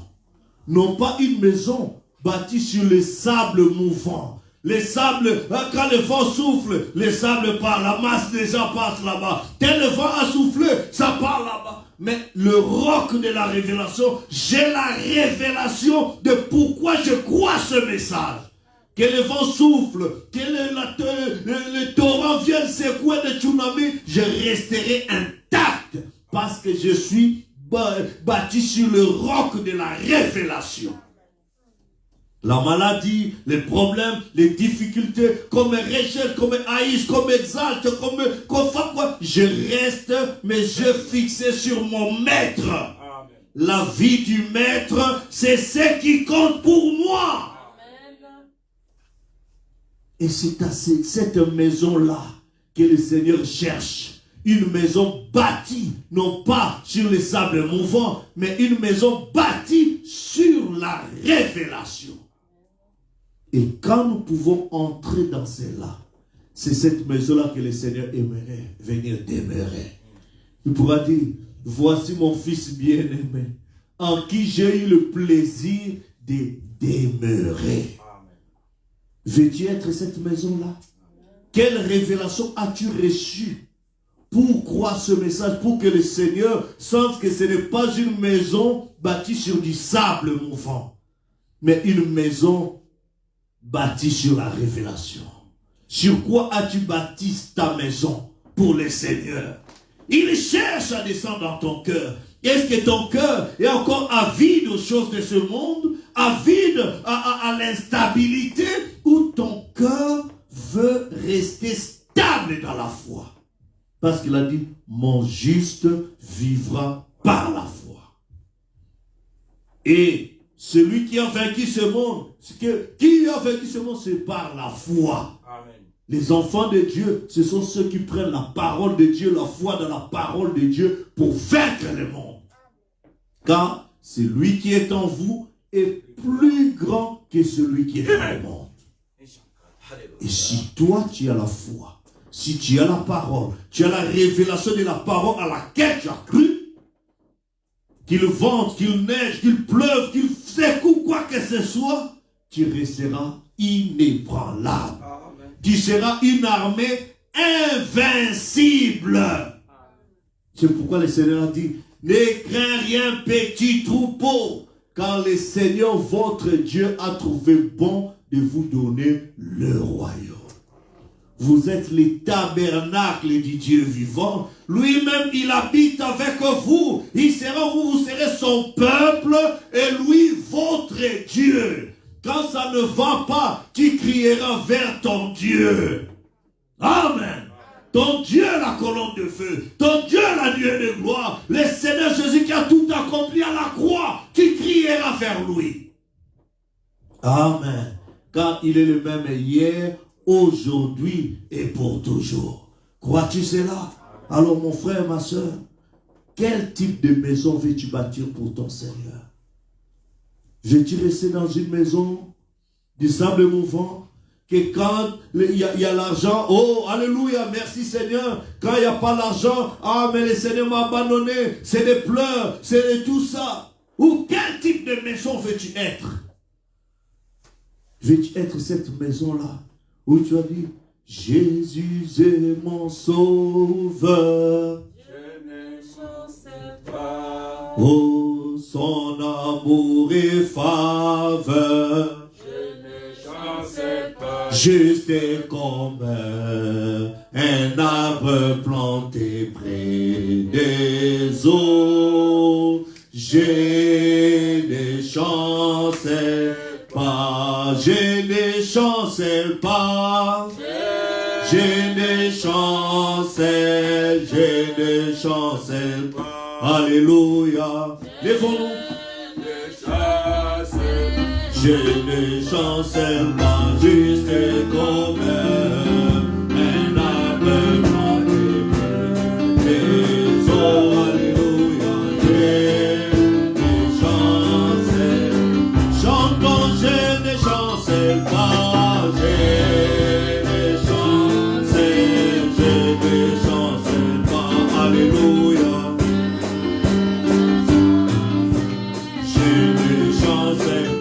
Non pas une maison bâtie sur les sables mouvants. Les sables, quand le vent souffle, les sables partent, la masse des gens partent là-bas. Tel le vent a soufflé, ça part là-bas. Mais le roc de la révélation, j'ai la révélation de pourquoi je crois ce message. Que le vent souffle, que le torrent vienne secouer de tsunami, je resterai intact parce que je suis bâti sur le roc de la révélation. La maladie, les problèmes, les difficultés, comme recherche, comme haïs, comme exalte, comme quoi, je reste mes yeux fixés sur mon maître. Amen. La vie du maître, c'est ce qui compte pour moi. Et c'est à cette maison-là que le Seigneur cherche. Une maison bâtie, non pas sur les sables mouvants, mais une maison bâtie sur la révélation. Et quand nous pouvons entrer dans cela, c'est cette maison-là que le Seigneur aimerait venir demeurer. Il pourra dire, voici mon fils bien-aimé, en qui j'ai eu le plaisir de demeurer. Veux-tu être cette maison-là? Quelle révélation as-tu reçue pour croire ce message, pour que le Seigneur sente que ce n'est pas une maison bâtie sur du sable mouvant, mais une maison bâtie sur la révélation? Sur quoi as-tu bâti ta maison pour le Seigneur? Il cherche à descendre dans ton cœur. Est-ce que ton cœur est encore avide aux choses de ce monde, avide à l'instabilité, ou ton cœur veut rester stable dans la foi? Parce qu'il a dit, mon juste vivra par la foi. Et celui qui a vaincu ce monde, qui a vaincu ce monde, c'est par la foi. Amen. Les enfants de Dieu, ce sont ceux qui prennent la parole de Dieu, la foi dans la parole de Dieu pour vaincre le monde. Car celui qui est en vous est plus grand que celui qui est dans le monde. Et si toi tu as la foi, si tu as la parole, tu as la révélation de la parole à laquelle tu as cru, qu'il vente, qu'il neige, qu'il pleuve, qu'il secoue quoi que ce soit, tu resteras inébranlable. Tu seras une armée invincible. C'est pourquoi le Seigneur a dit, ne crains rien, petit troupeau, car le Seigneur votre Dieu a trouvé bon de vous donner le royaume. Vous êtes les tabernacles du Dieu vivant. Lui-même, il habite avec vous. Vous serez son peuple et lui, votre Dieu. Quand ça ne va pas, tu crieras vers ton Dieu. Amen. Ton Dieu, la colonne de feu. Ton Dieu, la nuée de gloire. Le Seigneur Jésus qui a tout accompli à la croix. Tu crieras vers lui. Amen. Car il est le même hier, aujourd'hui et pour toujours. Crois-tu cela? Alors mon frère, ma soeur, quel type de maison veux-tu bâtir pour ton Seigneur? Veux-tu rester dans une maison du sable mouvant, que quand il y a l'argent, oh, alléluia, merci Seigneur. Quand il n'y a pas l'argent, ah, mais le Seigneur m'a abandonné, c'est des pleurs, c'est de tout ça. Ou quel type de maison veux-tu être? Veux-tu être cette maison-là où tu as dit, Jésus est mon sauveur. Je ne chancelle pas. Oh, son amour et faveur. Je ne chancelle pas. Juste comme un arbre planté près des eaux. Je ne chancelle pas. Je ne chancelle pas. Je ne chancelle pas. Alléluia. Lèvons-nous. Je ne chancelle pas, juste comme un arbre planté près des eaux. Alléluia. Je ne chancelle. Chantons, je ne chancelle pas. Je ne chancelle pas. Alléluia. Je ne chancelle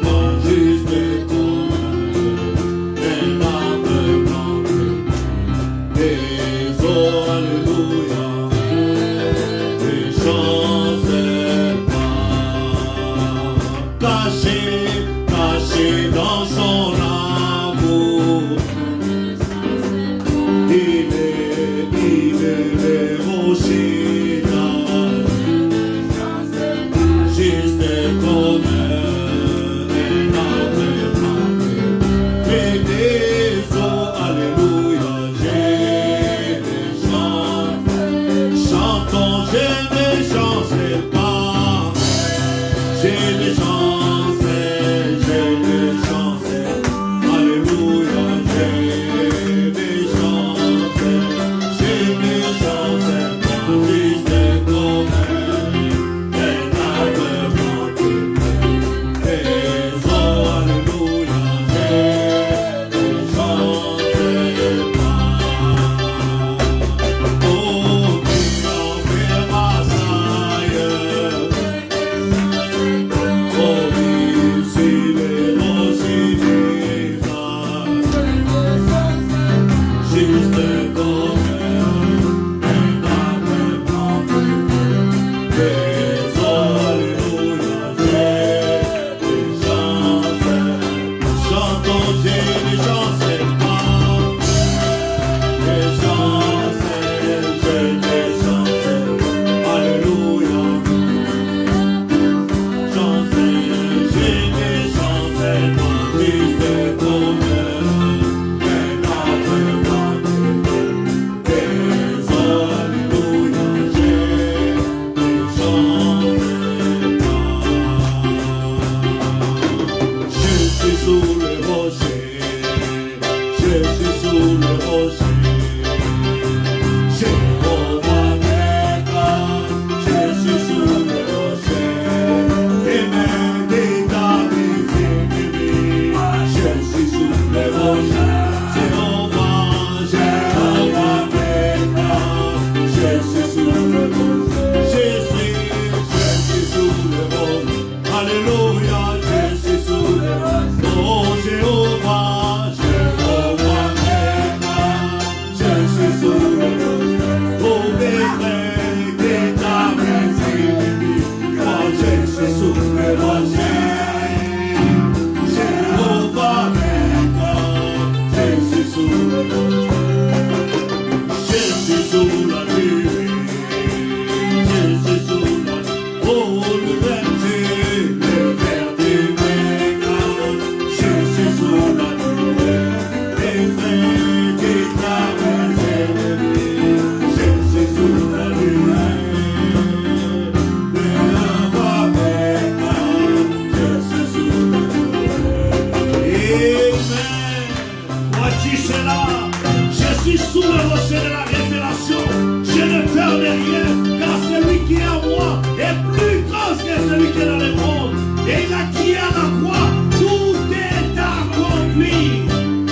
à la croix, tout est accompli.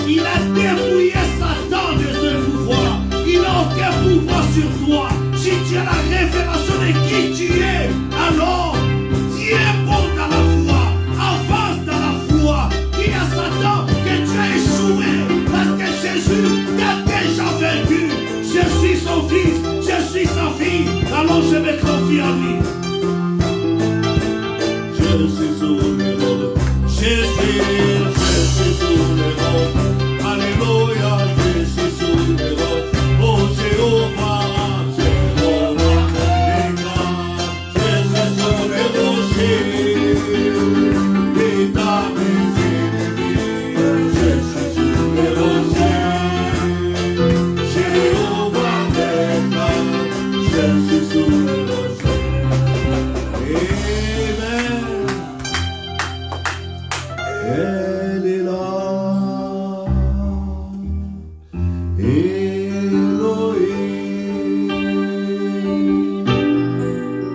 Il a dépouillé Satan de ce pouvoir. Il n'a aucun pouvoir sur toi. Si tu as la révélation de qui tu es, alors tiens bon dans la foi. Avance dans la foi. Dis à Satan que tu as échoué. Parce que Jésus t'a déjà vaincu. Je suis son fils, je suis sa fille. Alors je me confie en lui. Je suis sous les rôles. Je suis sous les rôles. Alléluia, je suis sous les rôles. Oh Jéhovah, Jéhovah, je suis sous les rochers. Et dans mes ennemis, je suis sous les rochers. Jéhovah, je suis sous les rochers. Elle est là, Elohim,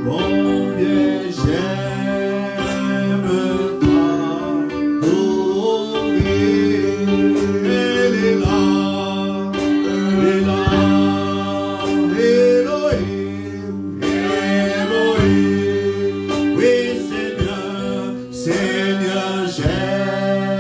combien j'aime ta glorie. Elle est là, Elohim, Elohim, oui Seigneur, Seigneur, j'aime.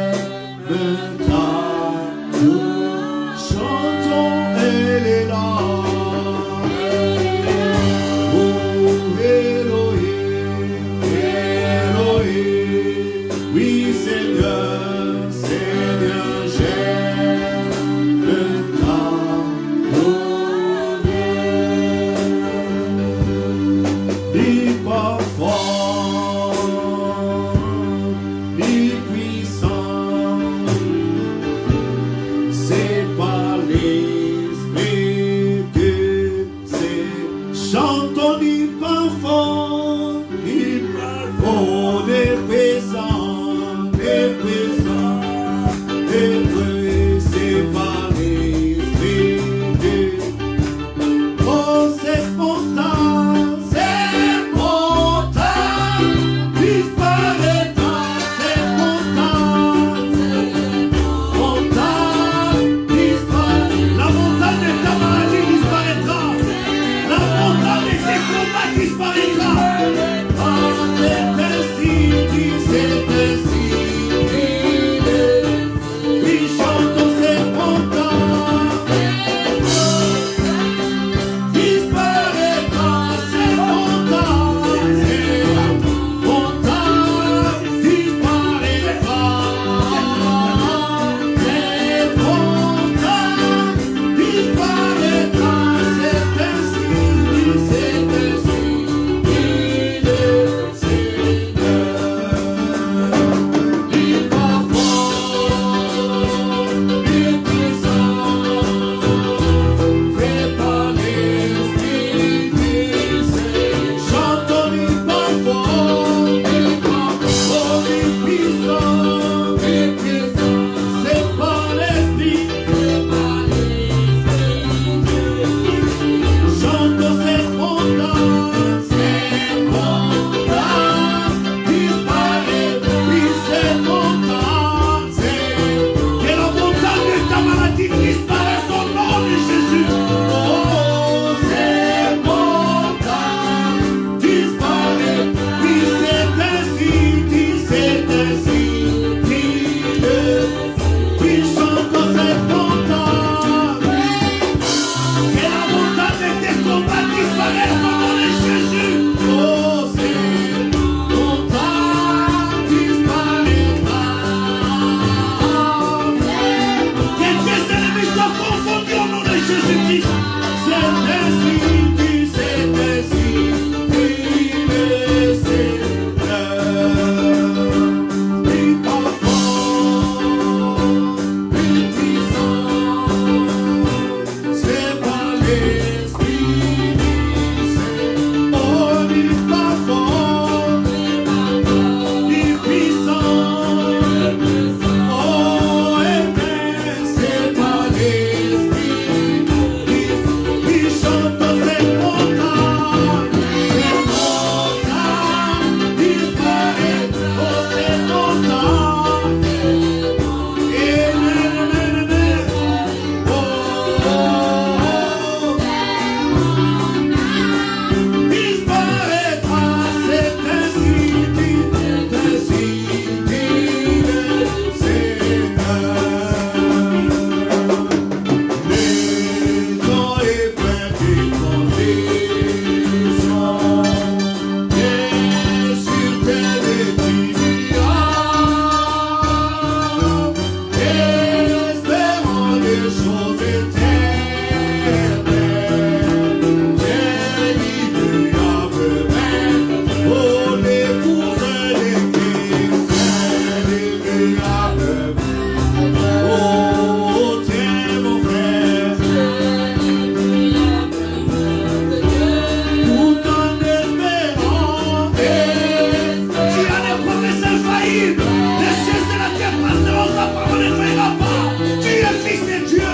Les cieux et la terre passeront, sa parole ne faillira pas. Tu es fils de Dieu.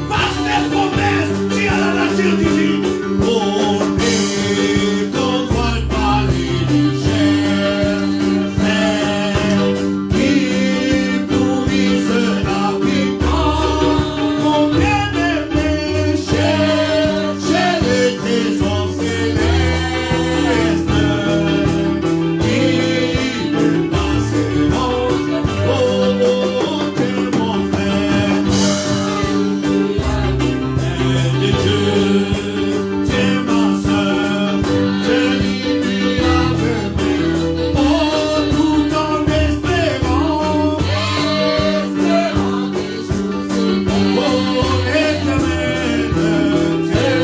Par ses promesses, tu as la nature divine. Oh, ne contrôle pas les richesses, qui pourrissent rapidement. Mon bien-aimé, cherchez les trésors célestes, qui ne passeront. Oh, t'es mon frère, Père de Dieu, t'es ma soeur, t'es l'immuable. Oh, tout en espérant. Oh, éternel, t'es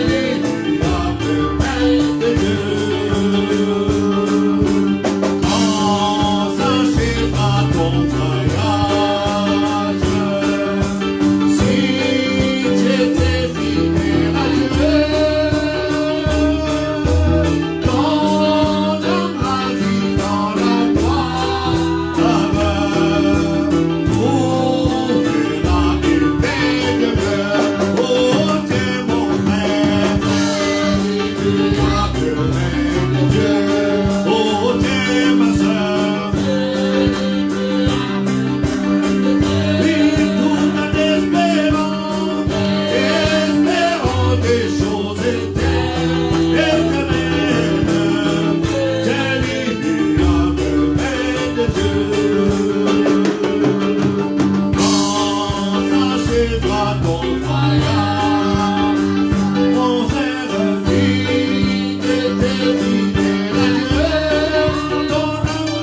l'immuable de Dieu. Quand s'achèvera ton voyage, si tu étais fidèle à Dieu, ton âme a vie dans la gloire, trouvera une paix de cœur. Oh, t'es mon frère, l'immuable de Dieu. Oh, t'es ma soeur, oui, tout en espérant, espérant des choses éternelles, t'es l'immuable de Dieu. Quand s'achèvera ton voyage, mon frère, fille, t'étais fidèle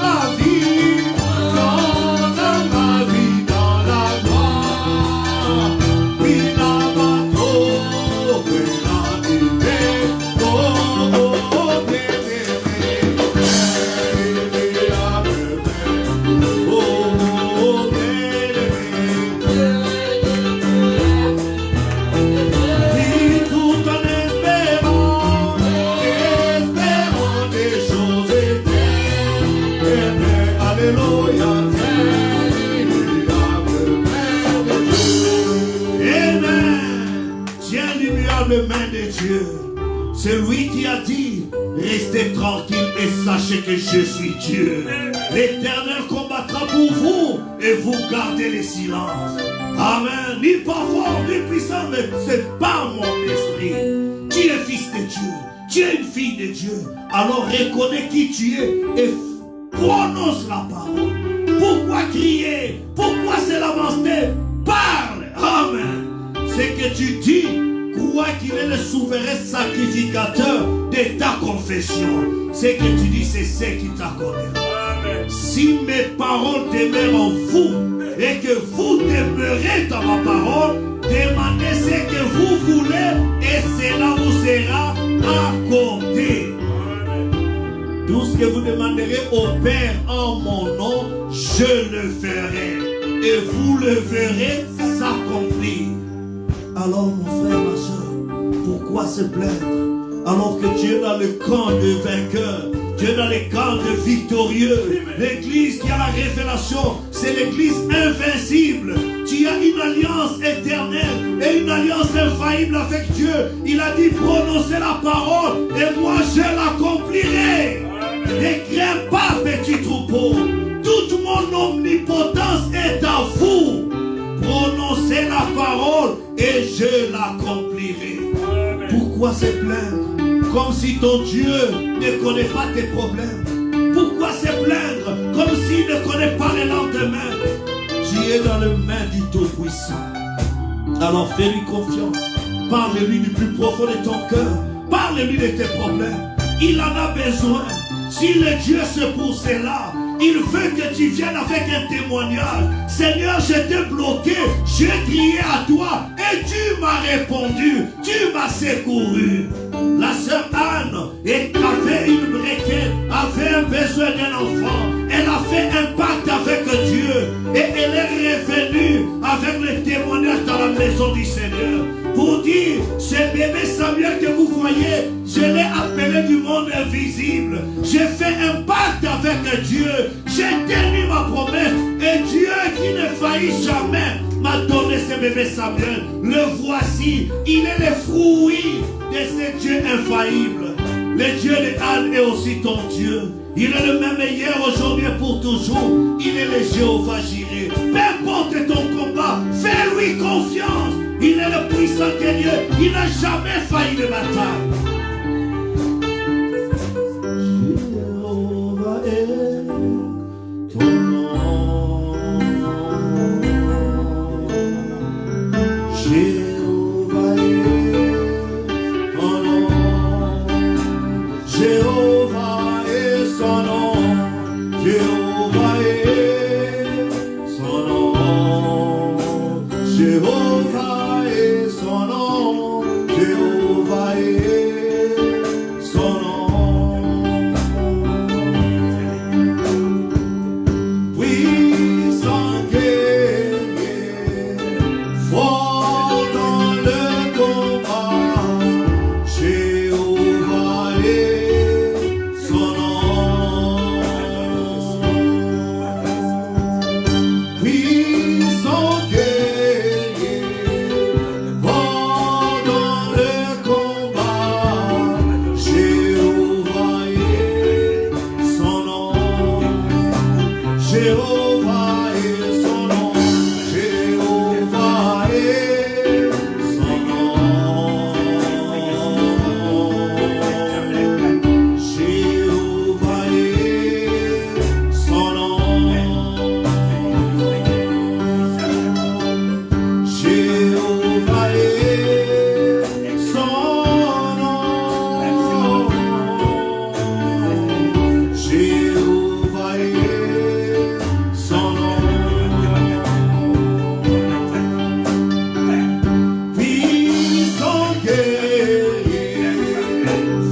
à Dieu. Ton âme a vie dans la gloire. Oui, là-bas, trouvera une paix. Oh, bien-aimé, l'immuable Père. Oh, bien-aimé, oui, tout en espérant, espérant des choses éternelles. Alléluia, t'es l'immuable Père de Dieu. Amen. Tiens l'immuable main de Dieu. C'est lui qui a dit, restez tranquille et sachez que je suis Dieu. L'Éternel combattra pour vous et vous gardez le silence. Amen. Ni pas fort, ni puissant, mais c'est pas mon esprit. Tu es fils de Dieu. Tu es une fille de Dieu. Alors reconnais qui tu es et prononce la parole. Pourquoi crier? Pourquoi se lamenter? Parle. Amen. C'est que tu dis, crois qu'il est le souverain sacrificateur de ta confession. C'est que tu dis, c'est ce qui t'accordera. Si mes paroles demeurent en vous et que vous demeurez dans ma parole, demandez ce que vous voulez et cela vous sera accordé. Tout ce que vous demanderez au Père en mon nom, je le ferai. Et vous le verrez s'accomplir. Alors mon frère, ma soeur, pourquoi se plaindre alors que tu es dans le camp de vainqueur, tu es dans le camp de victorieux? L'église qui a la révélation, c'est l'église invincible. Tu as une alliance éternelle et une alliance infaillible avec Dieu. Il a dit, prononcez la parole et moi je l'accomplirai. Ne crains pas, petit troupeau. Toute mon omnipotence est à vous. Prononcez la parole et je l'accomplirai. Pourquoi se plaindre comme si ton Dieu ne connaît pas tes problèmes? Pourquoi se plaindre comme s'il ne connaît pas les lendemains? Tu es dans les mains du Tout-Puissant. Alors fais-lui confiance. Parle-lui du plus profond de ton cœur. Parle-lui de tes problèmes. Il en a besoin. Si le Dieu c'est pour cela, il veut que tu viennes avec un témoignage. Seigneur, j'étais bloqué, j'ai crié à toi et tu m'as répondu, tu m'as secouru. La sœur Anne avait une briquette, avait un besoin d'un enfant. Elle a fait un pacte avec Dieu et elle est revenue avec le témoignage dans la maison du Seigneur pour dire, ce bébé Samuel que vous voyez, je l'ai appelé du monde invisible. J'ai fait un pacte avec Dieu, j'ai tenu ma promesse. failli jamais m'a donné ce bébé Samuel. Le voici, il est le fruit de ce Dieu infaillible. Le Dieu de Anne est aussi ton Dieu. Il est le même hier, aujourd'hui et pour toujours. Il est le Jéhovah Jireh. Peu importe ton combat, fais-lui confiance. Il est le puissant guerrier. Il n'a jamais failli de bataille. Jéhovah est ton nom. Jéhovah est ton nom. Jéhovah est son nom. Jéhovah est son nom. Jéhovah est son nom. Jéhovah est son nom. Puissant guerrier, fort dans le combat, Jéhovah est son nom. Puissant guerrier, fort dans le combat, Jéhovah est son nom. Jéhovah est son nom. Jéhovah est son nom. Jéhovah est son nom. Jéhovah est son nom. Jéhovah est son nom. Puissant guerrier,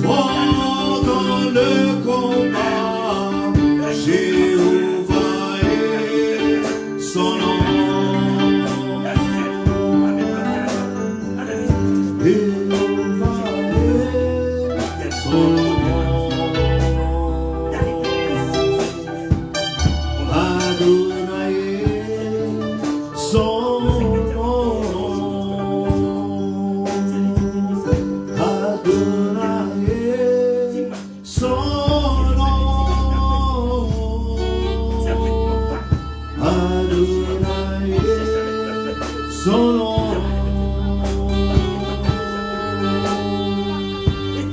fort dans le combat, Jéhovah est son nom. Jéhovah est son nom. Adonai est son nom. Adonai est son nom. Adonai est son nom.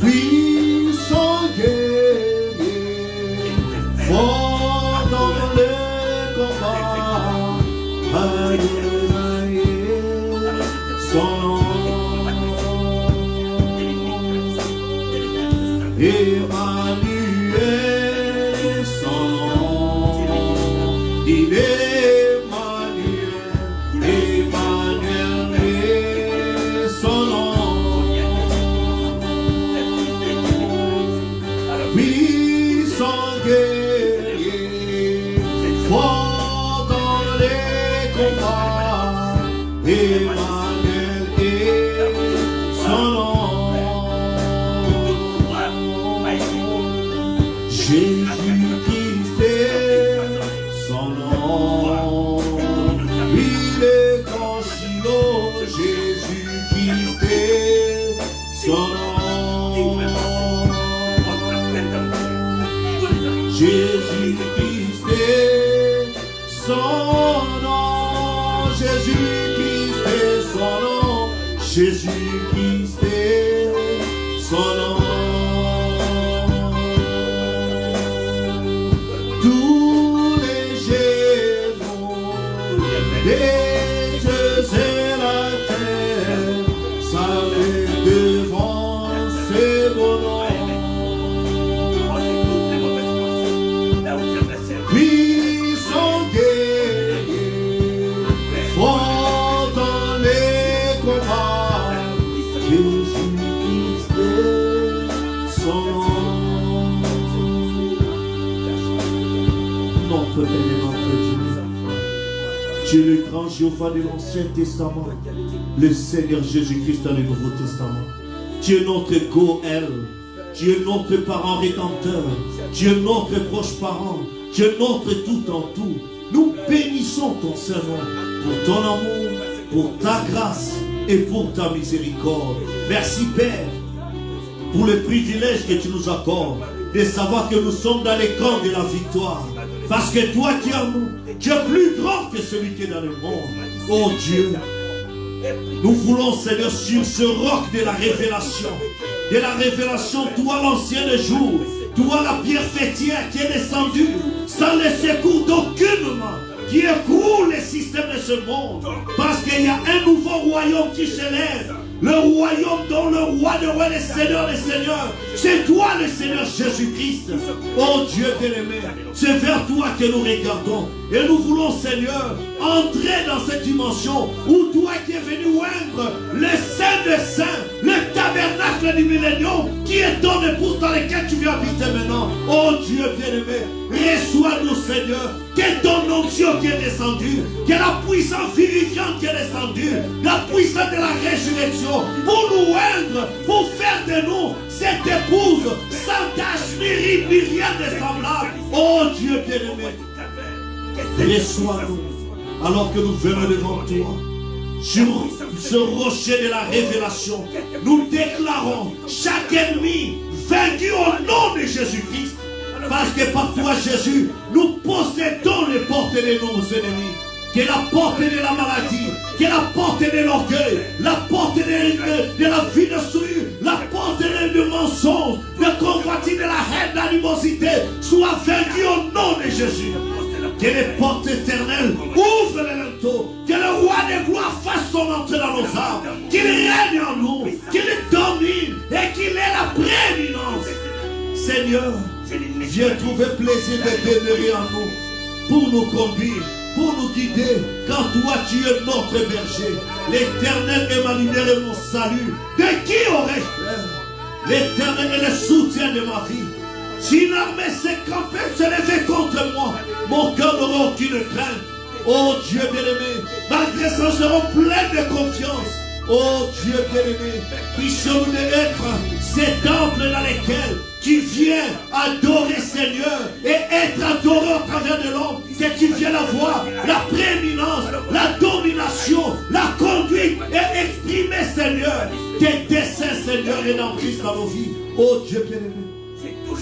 Puissant guerrier, fort dans le combat, Adonai est son nom. Emmanuel son nom. Il est Emmanuel. Emmanuel est son nom. Puissant guerrier, fort dans les combats, Emmanuel est son nom. Jésus-Christ est son nom. Il est grand Shiloh. Jésus-Christ est son nom. Jésus-Christ est son nom. Jésus-Christ est son nom. Jésus-Christ est son nom. Tous les génons des cieux et la terre s'arrêtent devant ce beau nom. Puissant guerrier, fort dans les combats, Jésus-Christ est son nom. Notre Père et notre Dieu, tu es le grand Jéhovah de l'Ancien Testament, le Seigneur Jésus-Christ dans le Nouveau Testament. Tu es notre Goël, tu es notre parent rédempteur, tu es notre proche parent, tu es notre tout en tout. Nous bénissons ton Saint-Nom pour ton amour, pour ta grâce et pour ta miséricorde. Merci Père pour le privilège que tu nous accordes de savoir que nous sommes dans les camps de la victoire. Parce que toi qui es en nous, tu es plus grand que celui qui est dans le monde. Oh Dieu, nous voulons, Seigneur, sur ce roc de la révélation, toi l'ancien jour, toi la pierre fêtière qui est descendue sans le secours d'aucune main, qui écroule les systèmes de ce monde. Parce qu'il y a un nouveau royaume qui s'élève. Le royaume dont le roi des rois, le Seigneur des seigneurs, c'est toi le Seigneur Jésus-Christ. Oh Dieu bien-aimé, c'est vers toi que nous regardons. Et nous voulons, Seigneur, entrer dans cette dimension où toi qui es venu oindre le Saint des Saints, le tabernacle du millénium, qui est ton épouse dans lequel tu viens habiter maintenant. Oh Dieu bien-aimé, reçois-nous, Seigneur, que ton onction qui est descendue, que la puissance vivifiante qui est descendue, la puissance de la résurrection, pour nous oindre, pour faire de nous cette épouse sans tache, ni ride, ni rien de semblable. Oh Dieu bien-aimé, reçois-nous alors que nous venons devant toi. Sur ce rocher de la révélation, nous déclarons chaque ennemi vaincu au nom de Jésus-Christ. Parce que par toi, Jésus, nous possédons les portes de nos ennemis. Qui est la porte de la maladie, qui est la porte de l'orgueil, la porte de la vie de souillure, la porte de mensonge, de convoitise, de la haine, de l'animosité, soit vaincue au nom de Jésus. Que les portes éternelles ouvrent les linteaux, que le roi des gloires fasse son entrée dans nos âmes, qu'il règne en nous, qu'il domine et qu'il ait la prééminence. Seigneur, viens trouver plaisir de demeurer en nous, pour nous conduire, pour nous guider, car toi tu es notre berger. L'Éternel est ma lumière et mon salut. De qui aurais-je peur? L'Éternel est le soutien de ma vie. Si une armée s'est campée, se levait contre moi, mon cœur n'aura aucune crainte. Oh Dieu bien-aimé, malgré ça, nous serons pleins de confiance. Oh Dieu bien-aimé, puissions-nous être ces temples dans lesquels tu viens adorer Seigneur et être adoré au travers de l'homme, que tu viens avoir la prééminence, la domination, la conduite et exprimer Seigneur tes desseins Seigneur rédemptifs dans nos vies. Oh Dieu bien-aimé,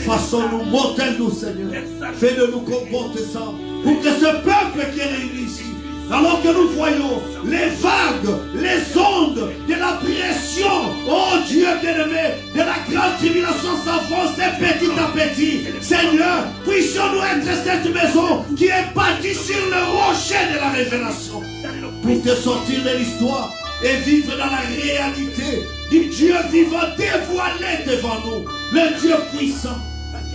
façons-nous, modèle-nous Seigneur, fais de nous comme bon tes sang, pour que ce peuple qui est réuni ici, alors que nous voyons les vagues, les ondes de la pression, oh Dieu bien-aimé, de la grande tribulation s'avancer petit à petit. Seigneur, puissions-nous être cette maison qui est bâtie sur le rocher de la révélation, pour te sortir de l'histoire et vivre dans la réalité du Dieu vivant dévoilé devant nous, le Dieu puissant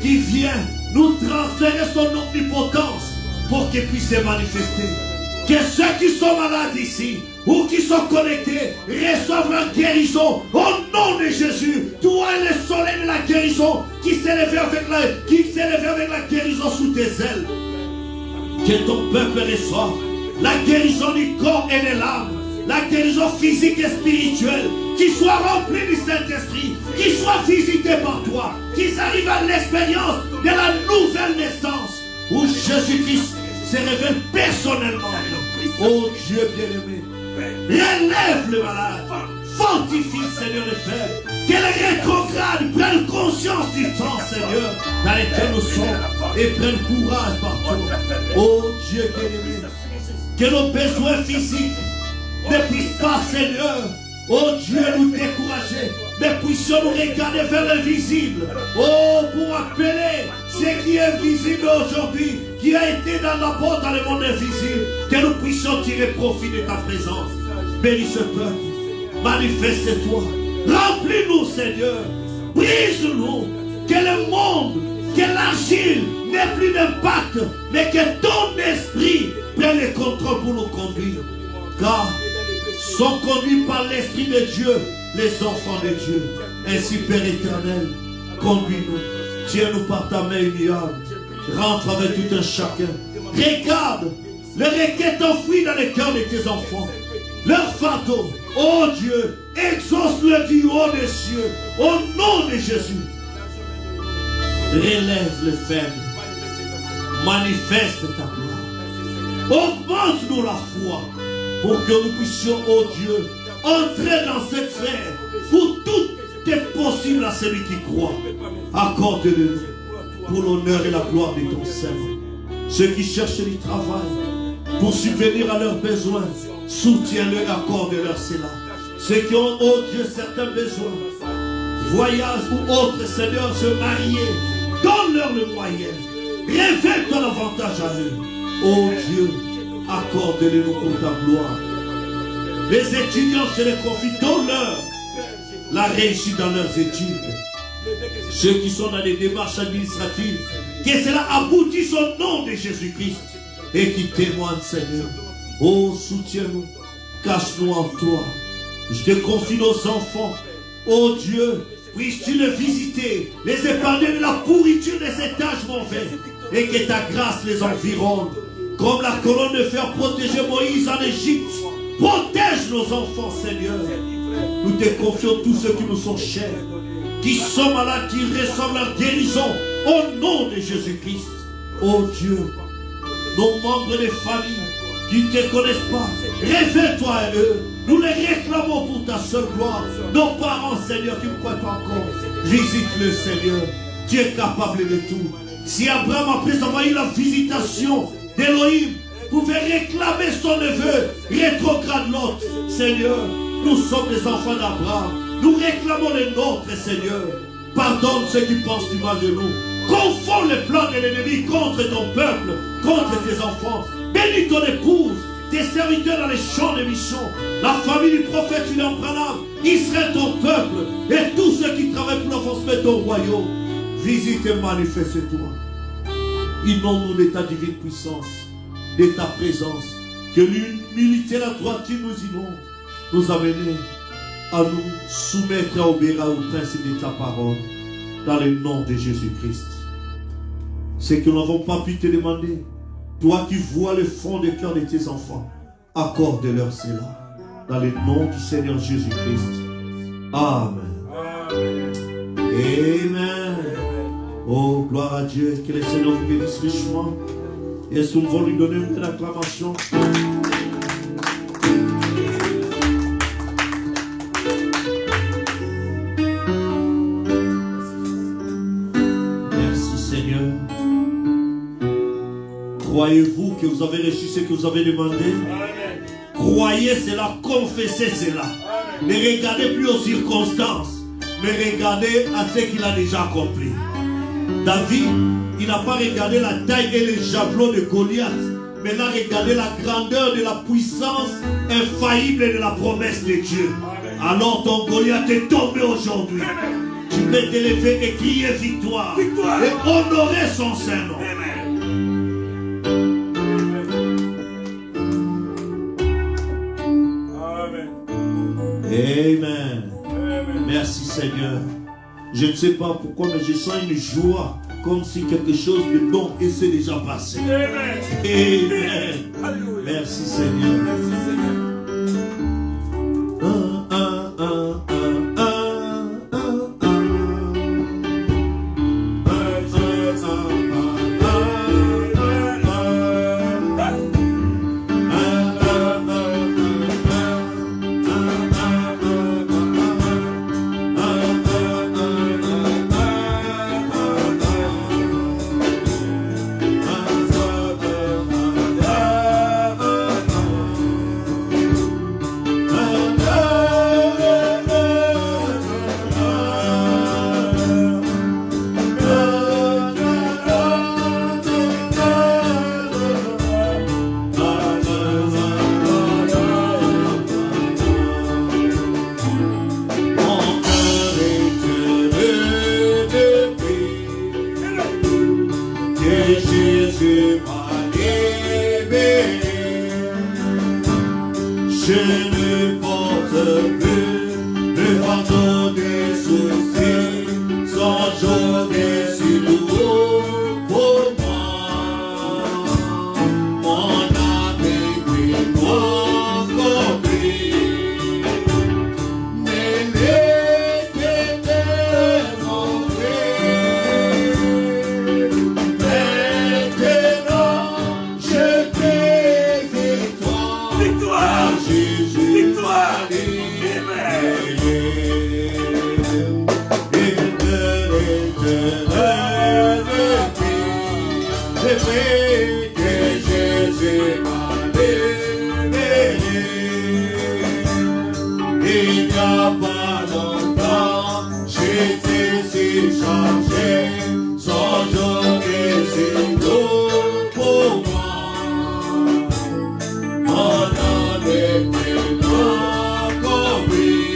qui vient nous transférer son omnipotence pour qu'il puisse se manifester. Que ceux qui sont malades ici ou qui sont connectés reçoivent la guérison au nom de Jésus. Toi est le soleil de la guérison qui s'est levé avec la guérison sous tes ailes. Que ton peuple reçoive la guérison du corps et de l'âme, la guérison physique et spirituelle, qu'ils soient remplis du Saint-Esprit, qu'ils soient visités par toi, qu'ils arrivent à l'expérience de la nouvelle naissance où Jésus-Christ se révèle personnellement. Oh Dieu bien-aimé, relève le malade, fortifie Seigneur les frères, que les rétrogrades prennent conscience du temps Seigneur dans lequel nous sommes et prennent courage partout. Oh Dieu bien-aimé, que nos besoins physiques ne puissent pas Seigneur, oh Dieu, nous décourager, mais puissions nous regarder vers l'invisible. Oh, pour appeler ce qui est visible aujourd'hui, qui a été dans la porte dans le monde invisible, que nous puissions tirer profit de ta présence. Bénis ce peuple, manifeste-toi, remplis-nous Seigneur, brise-nous, que le monde, que l'argile n'ait plus d'impact, mais que ton esprit prenne le contrôle pour nous conduire. Car sont conduits par l'Esprit de Dieu, les enfants de Dieu. Ainsi, Père éternel, conduis-nous. Tiens-nous par ta main uniable. Rentre avec tout un chacun. Regarde les requêtes enfouies dans les cœurs de tes enfants. Leur fardeau, oh Dieu, exauce-le du haut des cieux. Au nom de Jésus. Relève les faibles. Manifeste ta gloire. Augmente-nous la foi pour que nous puissions, oh Dieu, entrer dans cette sphère où tout est possible à celui qui croit. Accorde-le pour l'honneur et la gloire de ton Seigneur. Ceux qui cherchent du travail pour subvenir à leurs besoins, soutiens-le et accorde-leur cela. Ceux qui ont, oh Dieu, certains besoins, voyage ou autre, Seigneur, se marier, donne-leur le moyen. Révèle-toi davantage à eux. Oh Dieu, accorde-les nous pour ta gloire. Les étudiants, je les confie, donne-leur la réussite dans leurs études. Ceux qui sont dans des démarches administratives, que cela aboutisse au nom de Jésus-Christ et qui témoignent, Seigneur. Oh, soutiens-nous, cache-nous en toi. Je te confie nos enfants. Oh Dieu, puisses-tu les visiter, les épargner de la pourriture des étages mauvais et que ta grâce les environne. Comme la colonne de fer protégeait Moïse en Égypte, protège nos enfants, Seigneur. Nous te confions tous ceux qui nous sont chers, qui sont malades, qui reçoivent la guérison au nom de Jésus-Christ. Oh Dieu, nos membres des familles qui ne te connaissent pas, révèle-toi à eux. Nous les réclamons pour ta seule gloire. Nos parents, Seigneur, qui ne croient pas encore, visite-le, Seigneur. Tu es capable de tout. Si Abraham, après avoir eu la visitation d'Élohim, pouvait réclamer son neveu, rétrograde l'autre, Seigneur, nous sommes les enfants d'Abraham. Nous réclamons les nôtres, Seigneur. Pardonne ceux qui pensent du mal de nous. Confonds les plans de l'ennemi contre ton peuple, contre tes enfants. Bénis ton épouse, tes serviteurs dans les champs de mission, la famille du prophète William Branham, Israël ton peuple, et tous ceux qui travaillent pour l'avancement de ton royaume. Visite et manifeste-toi. Inonde-nous de ta divine puissance, de ta présence, que l'humilité et la droiture nous inonde, nous amener à nous soumettre à obéir au principe de ta parole, dans le nom de Jésus-Christ. Ce que nous n'avons pas pu te demander, toi qui vois le fond du cœur de tes enfants, accorde-leur cela, dans le nom du Seigneur Jésus-Christ. Amen. Amen. Oh, gloire à Dieu, que le Seigneur vous bénisse richement. Et est-ce que nous allons lui donner une belle acclamation? Croyez-vous que vous avez reçu ce que vous avez demandé? Amen. Croyez cela, confessez cela. Amen. Ne regardez plus aux circonstances, mais regardez à ce qu'il a déjà accompli. David, il n'a pas regardé la taille et les javelots de Goliath, mais il a regardé la grandeur de la puissance infaillible de la promesse de Dieu. Amen. Alors ton Goliath est tombé aujourd'hui. Tu peux t'élever et crier victoire, victoire, et honorer son Saint-Nom. Amen. Amen. Merci Seigneur. Je ne sais pas pourquoi, mais je sens une joie, comme si quelque chose de bon s'est déjà passé. Amen. Amen. Merci Seigneur. Merci Seigneur. Je a pas longtemps, j'étais si chargé, sans journée si lourd pour moi. On en était compris,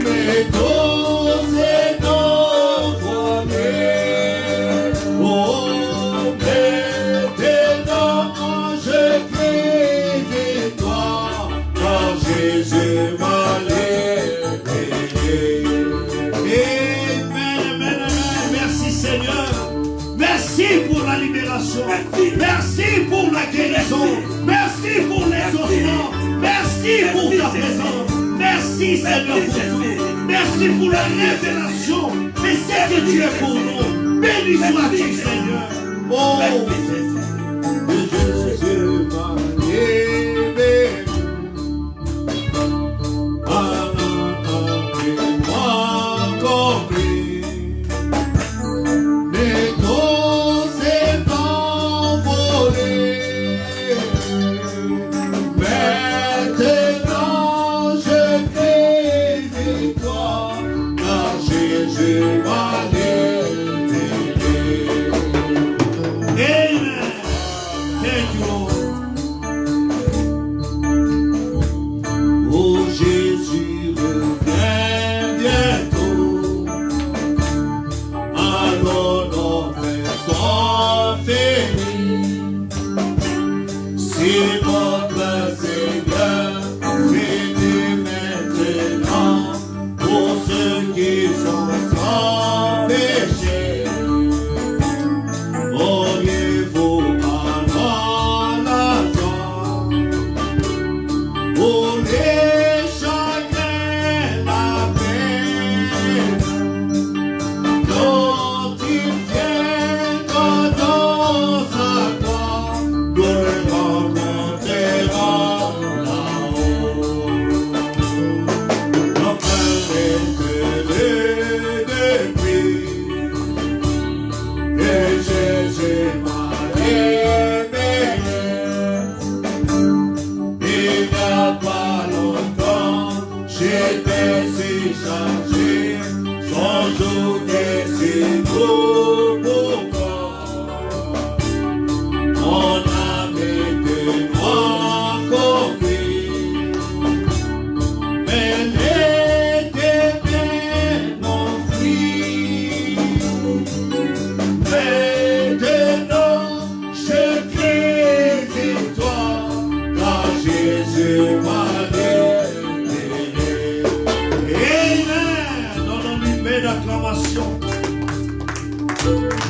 mais tout s'est envolé. Oh, maintenant je crie victoire, car Jésus m'a libéré. Amen, merci Seigneur. Merci pour la libération. Merci pour la guérison. Merci pour l'exaucement. Merci pour ta présence. Merci Seigneur pour tout. Merci pour la révélation. Mais c'est que tu es pour nous. Béni sois-tu Seigneur. Oh, Jésus m'a libéré.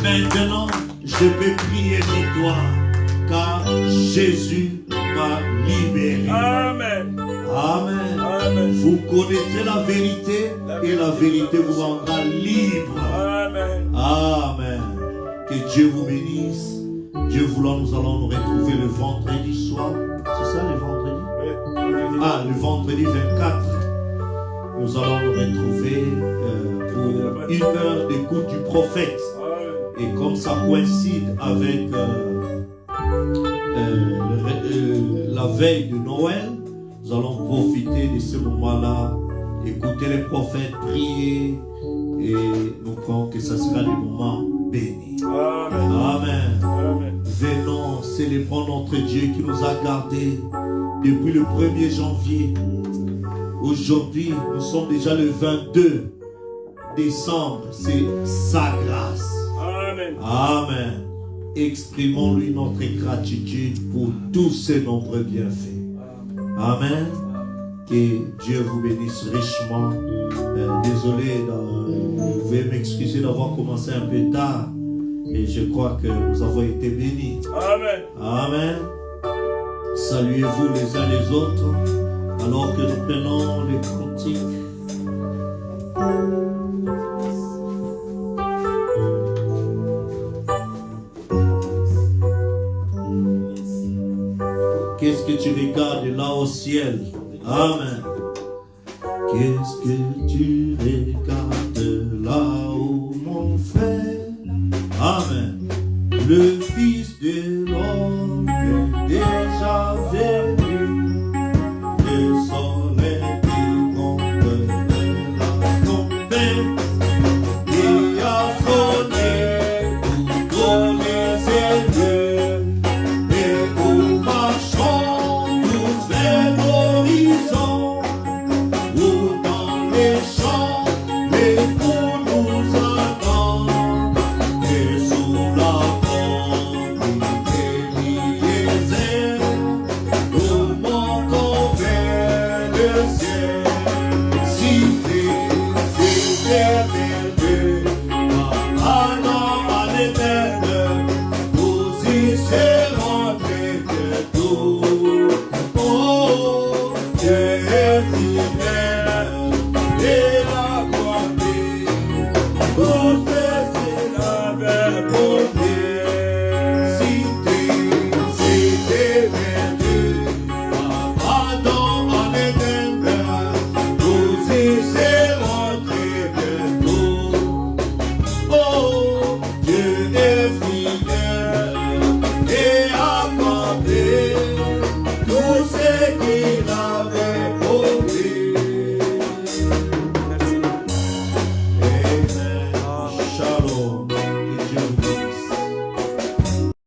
Maintenant, je peux crier victoire, car Jésus m'a libéré. Amen. Amen. Amen. Vous connaîtrez la vérité et la vérité vous rendra libre. Amen. Amen. Que Dieu vous bénisse. Dieu voulant, nous allons nous retrouver le vendredi soir. C'est ça le vendredi? Oui. Ah, le vendredi 24. Nous allons nous retrouver pour 1 heure d'écoute du prophète. Et comme ça coïncide avec la veille de Noël, nous allons profiter de ce moment-là, écouter les prophètes, prier, et nous croyons que ça sera le moment béni. Amen. Amen. Amen. Venons, célébrons notre Dieu qui nous a gardés depuis le 1er janvier. Aujourd'hui, nous sommes déjà le 22 décembre. C'est sa grâce. Amen. Amen. Exprimons-lui notre gratitude pour tous ses nombreux bienfaits. Amen. Que Dieu vous bénisse richement. Désolé, vous pouvez m'excuser d'avoir commencé un peu tard. Et je crois que nous avons été bénis. Amen. Amen. Saluez-vous les uns les autres alors que nous prenons les cantiques. Qu'est-ce que tu regardes là au ciel? Amen. Qu'est-ce que tu regardes là-haut, mon frère? Amen. Le